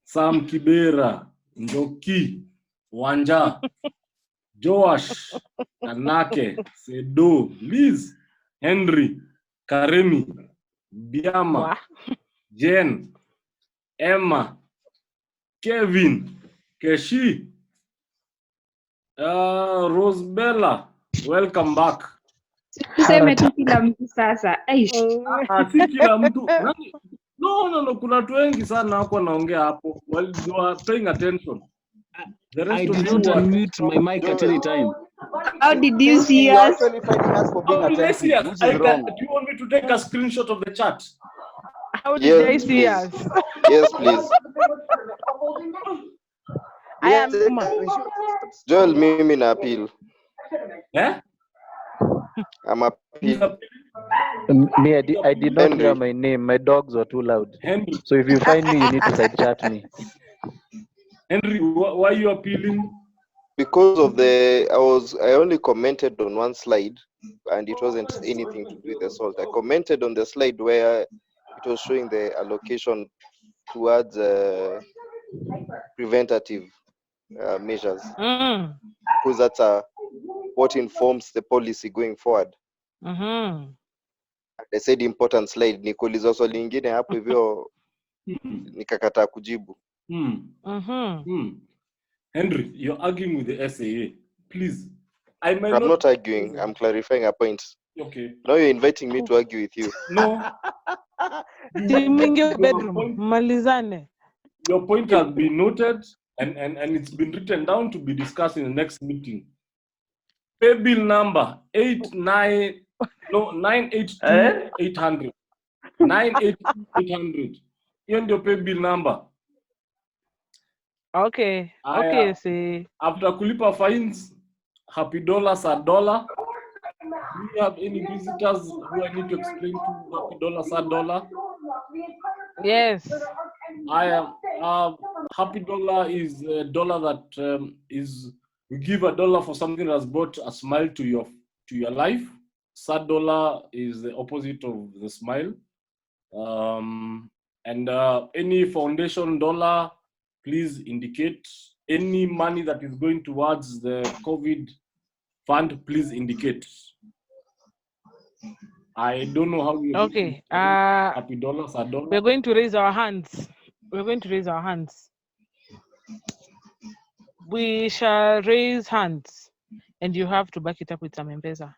Sam Kibera, Njoki, Wanja, Joash, Kanake, Sedo, Liz, Henry, Karemi, Biama, Jen, Emma, Kevin, Keshi, Rosebella, welcome back. Tuseme tu kila mtu sasa. Si kila mtu. No, kuna watu wengi sana wako naongea hapo. While you are paying attention. The rest I of did you not are unmute my mic at any time. How did you see You're us? actually fighting us for being attentive, yes. which is wrong. Do you want me to take a screenshot of the chat? How did they see us? Yes, please. I am Joel, mimi na appeal. Yeah? I'm appeal. Me, I did not hear my name. My dogs were too loud. Henry. So if you find me, you need to side chat me. Henry, why are you appealing? Because of I only commented on one slide, and it wasn't anything to do with the salt. I commented on the slide where it was showing the allocation towards preventative measures, because that's what informs the policy going forward. They said important slide, nikuuliza swali lingine hapo hivyo nikakataa kujibu. Henry, you're arguing with the SAA. Please. I'm not arguing, I'm clarifying a point. Okay. Now you're inviting me to argue with you. No. Malizane. Your point has been noted and it's been written down to be discussed in the next meeting. Pay bill number 982-800. 982-800. Hiyo ndio pay bill number. Okay. See. After kulipa fines, happy dollar, sad dollar. Do you have any visitors who I need to explain to happy dollar, sad dollar? Yes. I am. Happy dollar is a dollar that we give $1 for something that has brought a smile to your life. Sad dollar is the opposite of the smile. And any foundation dollar, please indicate. Any money that is going towards the COVID fund, please indicate. I don't know how we. Okay. Happy dollar, sad dollar. We're going to raise our hands. We shall raise hands, and you have to back it up with some M-Pesa.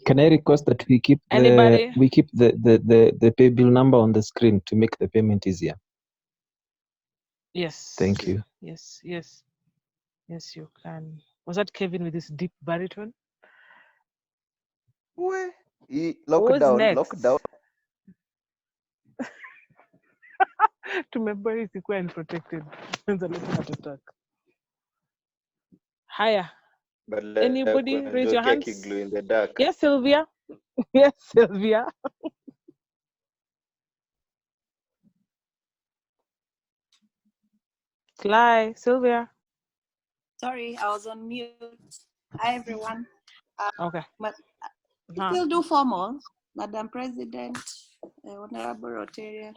Can I request that we keep the pay bill number on the screen to make the payment easier? Yes. Thank you. Yes, you can. Was that Kevin with his deep baritone? Lockdown. Tumebari isikuwa unprotected. Haya. Anybody raise your hands? Glue in the dark. Yes, Sylvia. Yes, Sylvia. Sylvia. Sorry, I was on mute. Hi, everyone. Okay. Still do formal, Madam President, Honorable Rotarian.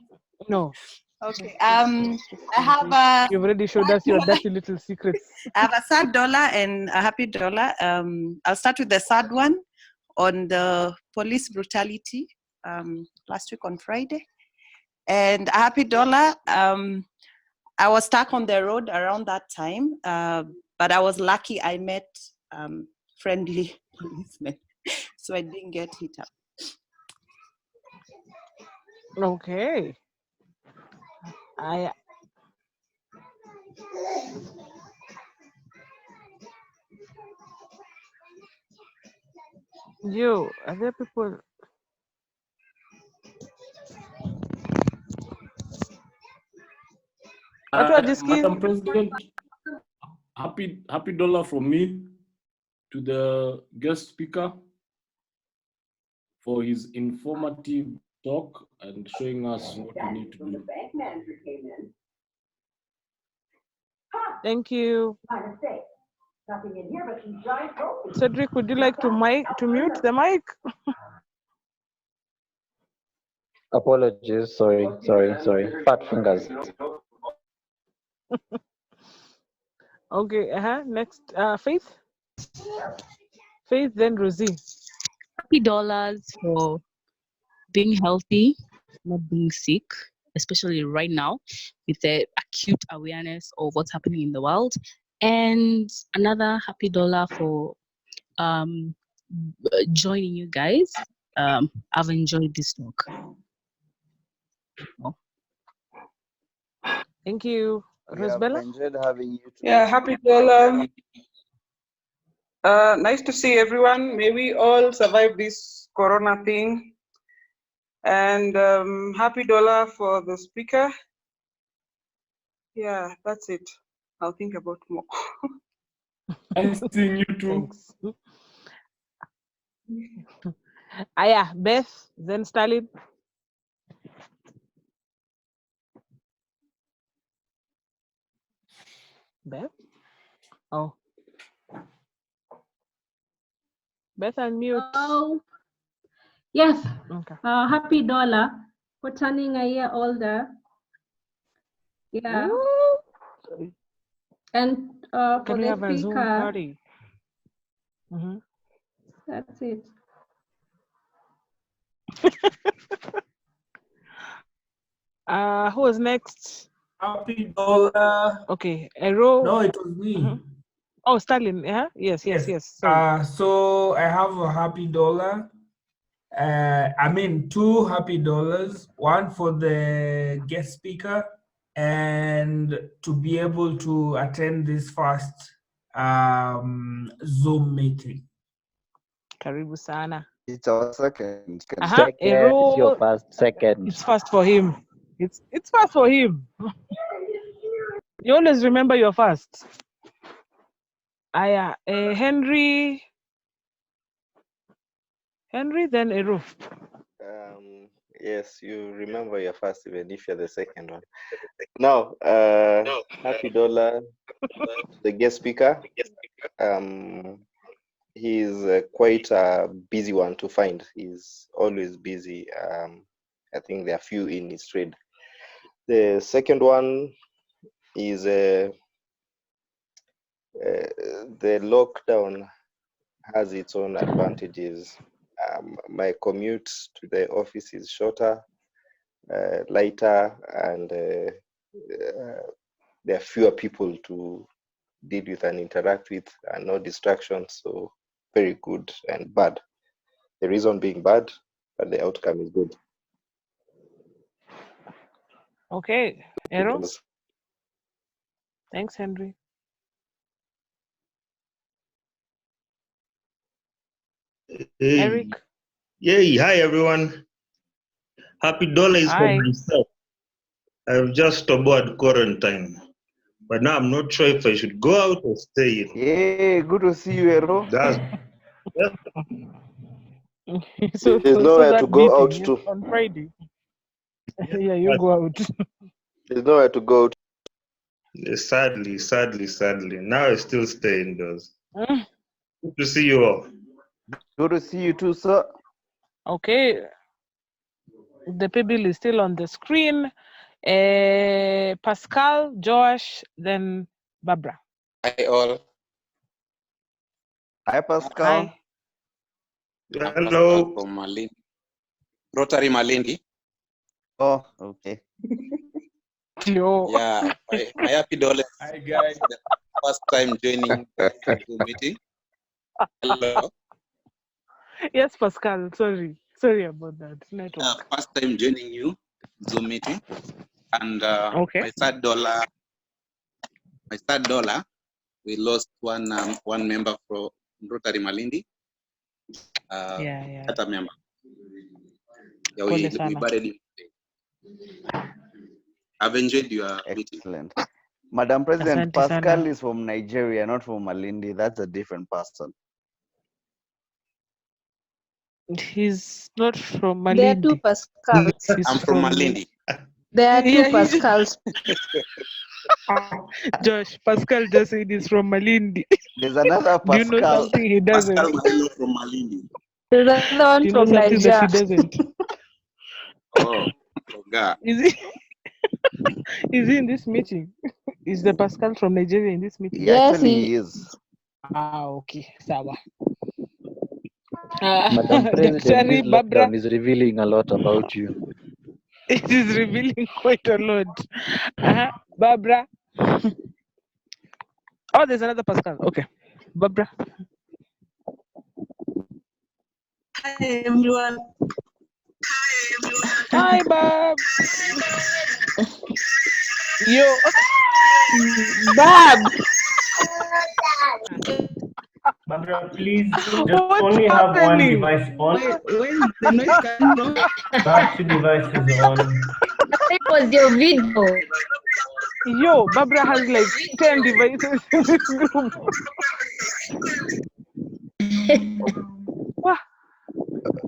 No. Okay. I have You've already showed us your dirty little secrets. I have a sad dollar and a happy dollar. I'll start with the sad one on the police brutality last week on Friday. And a happy dollar, I was stuck on the road around that time, but I was lucky I met friendly policemen, so I didn't get hit up. Okay. Yo, are there people? Madam President, happy dollar from me to the guest speaker for his informative talk and showing us what we need to do. Thank you. Cedric, would you like to mute the mic? Apologies, sorry. Fat fingers. Okay, next, Faith? Faith, then Rosie. Happy dollars for being healthy, not being sick, especially right now with the acute awareness of what's happening in the world. And another happy dollar for joining you guys. I've enjoyed this talk. Oh. Thank you. Rosbella? Enjoyed having you too. Yeah, happy dollar. Nice to see everyone. May we all survive this corona thing. And happy dollar for the speaker. Yeah, that's it. I'll think about more. Nice seeing you too. Aya, Beth, then Stalin. Beth? Oh. Beth, unmute. Oh, yes. Okay. Happy dollar for turning a year older. Yeah. Ooh. And for Can we the have a Zoom speaker, party? that's it. Who was next? Happy dollar. Okay, Ero. No, it was me. Oh, Stalin. Yeah. Yes. Sorry. So I have a happy dollar. I mean, 2 happy dollars. One for the guest speaker, and to be able to attend this first Zoom meeting. Karibu sana. It's our second. Ero. It's your first, second. It's first for him. It's first for him. You always remember your first. Aya, Henry, then Ero. Yes, you remember your first even if you're the second one. Now, happy dollar to the guest speaker. He's quite a busy one to find. He's always busy. I think there are few in his trade. The second one is the lockdown has its own advantages. My commute to the office is shorter, lighter, and there are fewer people to deal with and interact with, and no distractions. So very good and bad. The reason being bad, but the outcome is good. Okay, Ero. Thanks, Henry. Hey. Eric. Yay, hi everyone. Happy dollar is for myself. I've just aboard quarantine, but now I'm not sure if I should go out or stay in. Yeah, good to see you, Ero. That's There's nowhere to go out to. On Friday. Yeah, you go out. There's nowhere to go. Sadly. Now I still stay indoors. Good to see you all. Good to see you too, sir. Okay. The bill is still on the screen. Pascal, Josh, then Barbara. Hi all. Hi Pascal. Hi. Hello. From Malindi. Rotary Malindi. Oh, okay. Yeah, my happy dollar. Hi guys. The first time joining the Zoom meeting. Hello. Yes, Pascal. Sorry about that. Network. First time joining you Zoom meeting, and okay. my third dollar. We lost one member from Rotary Malindi. hata member ya Pole sana. I've enjoyed your Excellent. Madam President, Asante Pascal sana. is from Nigeria, not from Malindi. That's a different person. He's not from There are two Malindi. Pascals. He's I'm from Malindi. There are two Yeah, Pascals. Josh, Pascal just said he's from Malindi. There's another Do you know Pascal. something he doesn't? Pascal Malino from Malindi. There's another one Do you know from something that he Nigeria. doesn't? Oh, God. Is he in this meeting? Is the Pascal from Nigeria in this meeting? Yes, He is. Okay, sawa. Madam President, Daktari this Barbara, lockdown is revealing a lot about you. it is revealing quite a lot. Barbara. Oh, there's another Pascal. Okay, Barbara. Hi, everyone. Hi, Bab. Yo. Bab. Barbara, please just What's only have one happening? device on. Where's the noise coming from? Have two devices on. It was your video. Yo, Barbara has like 10 devices in this group.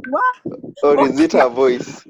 What? Or is it her voice?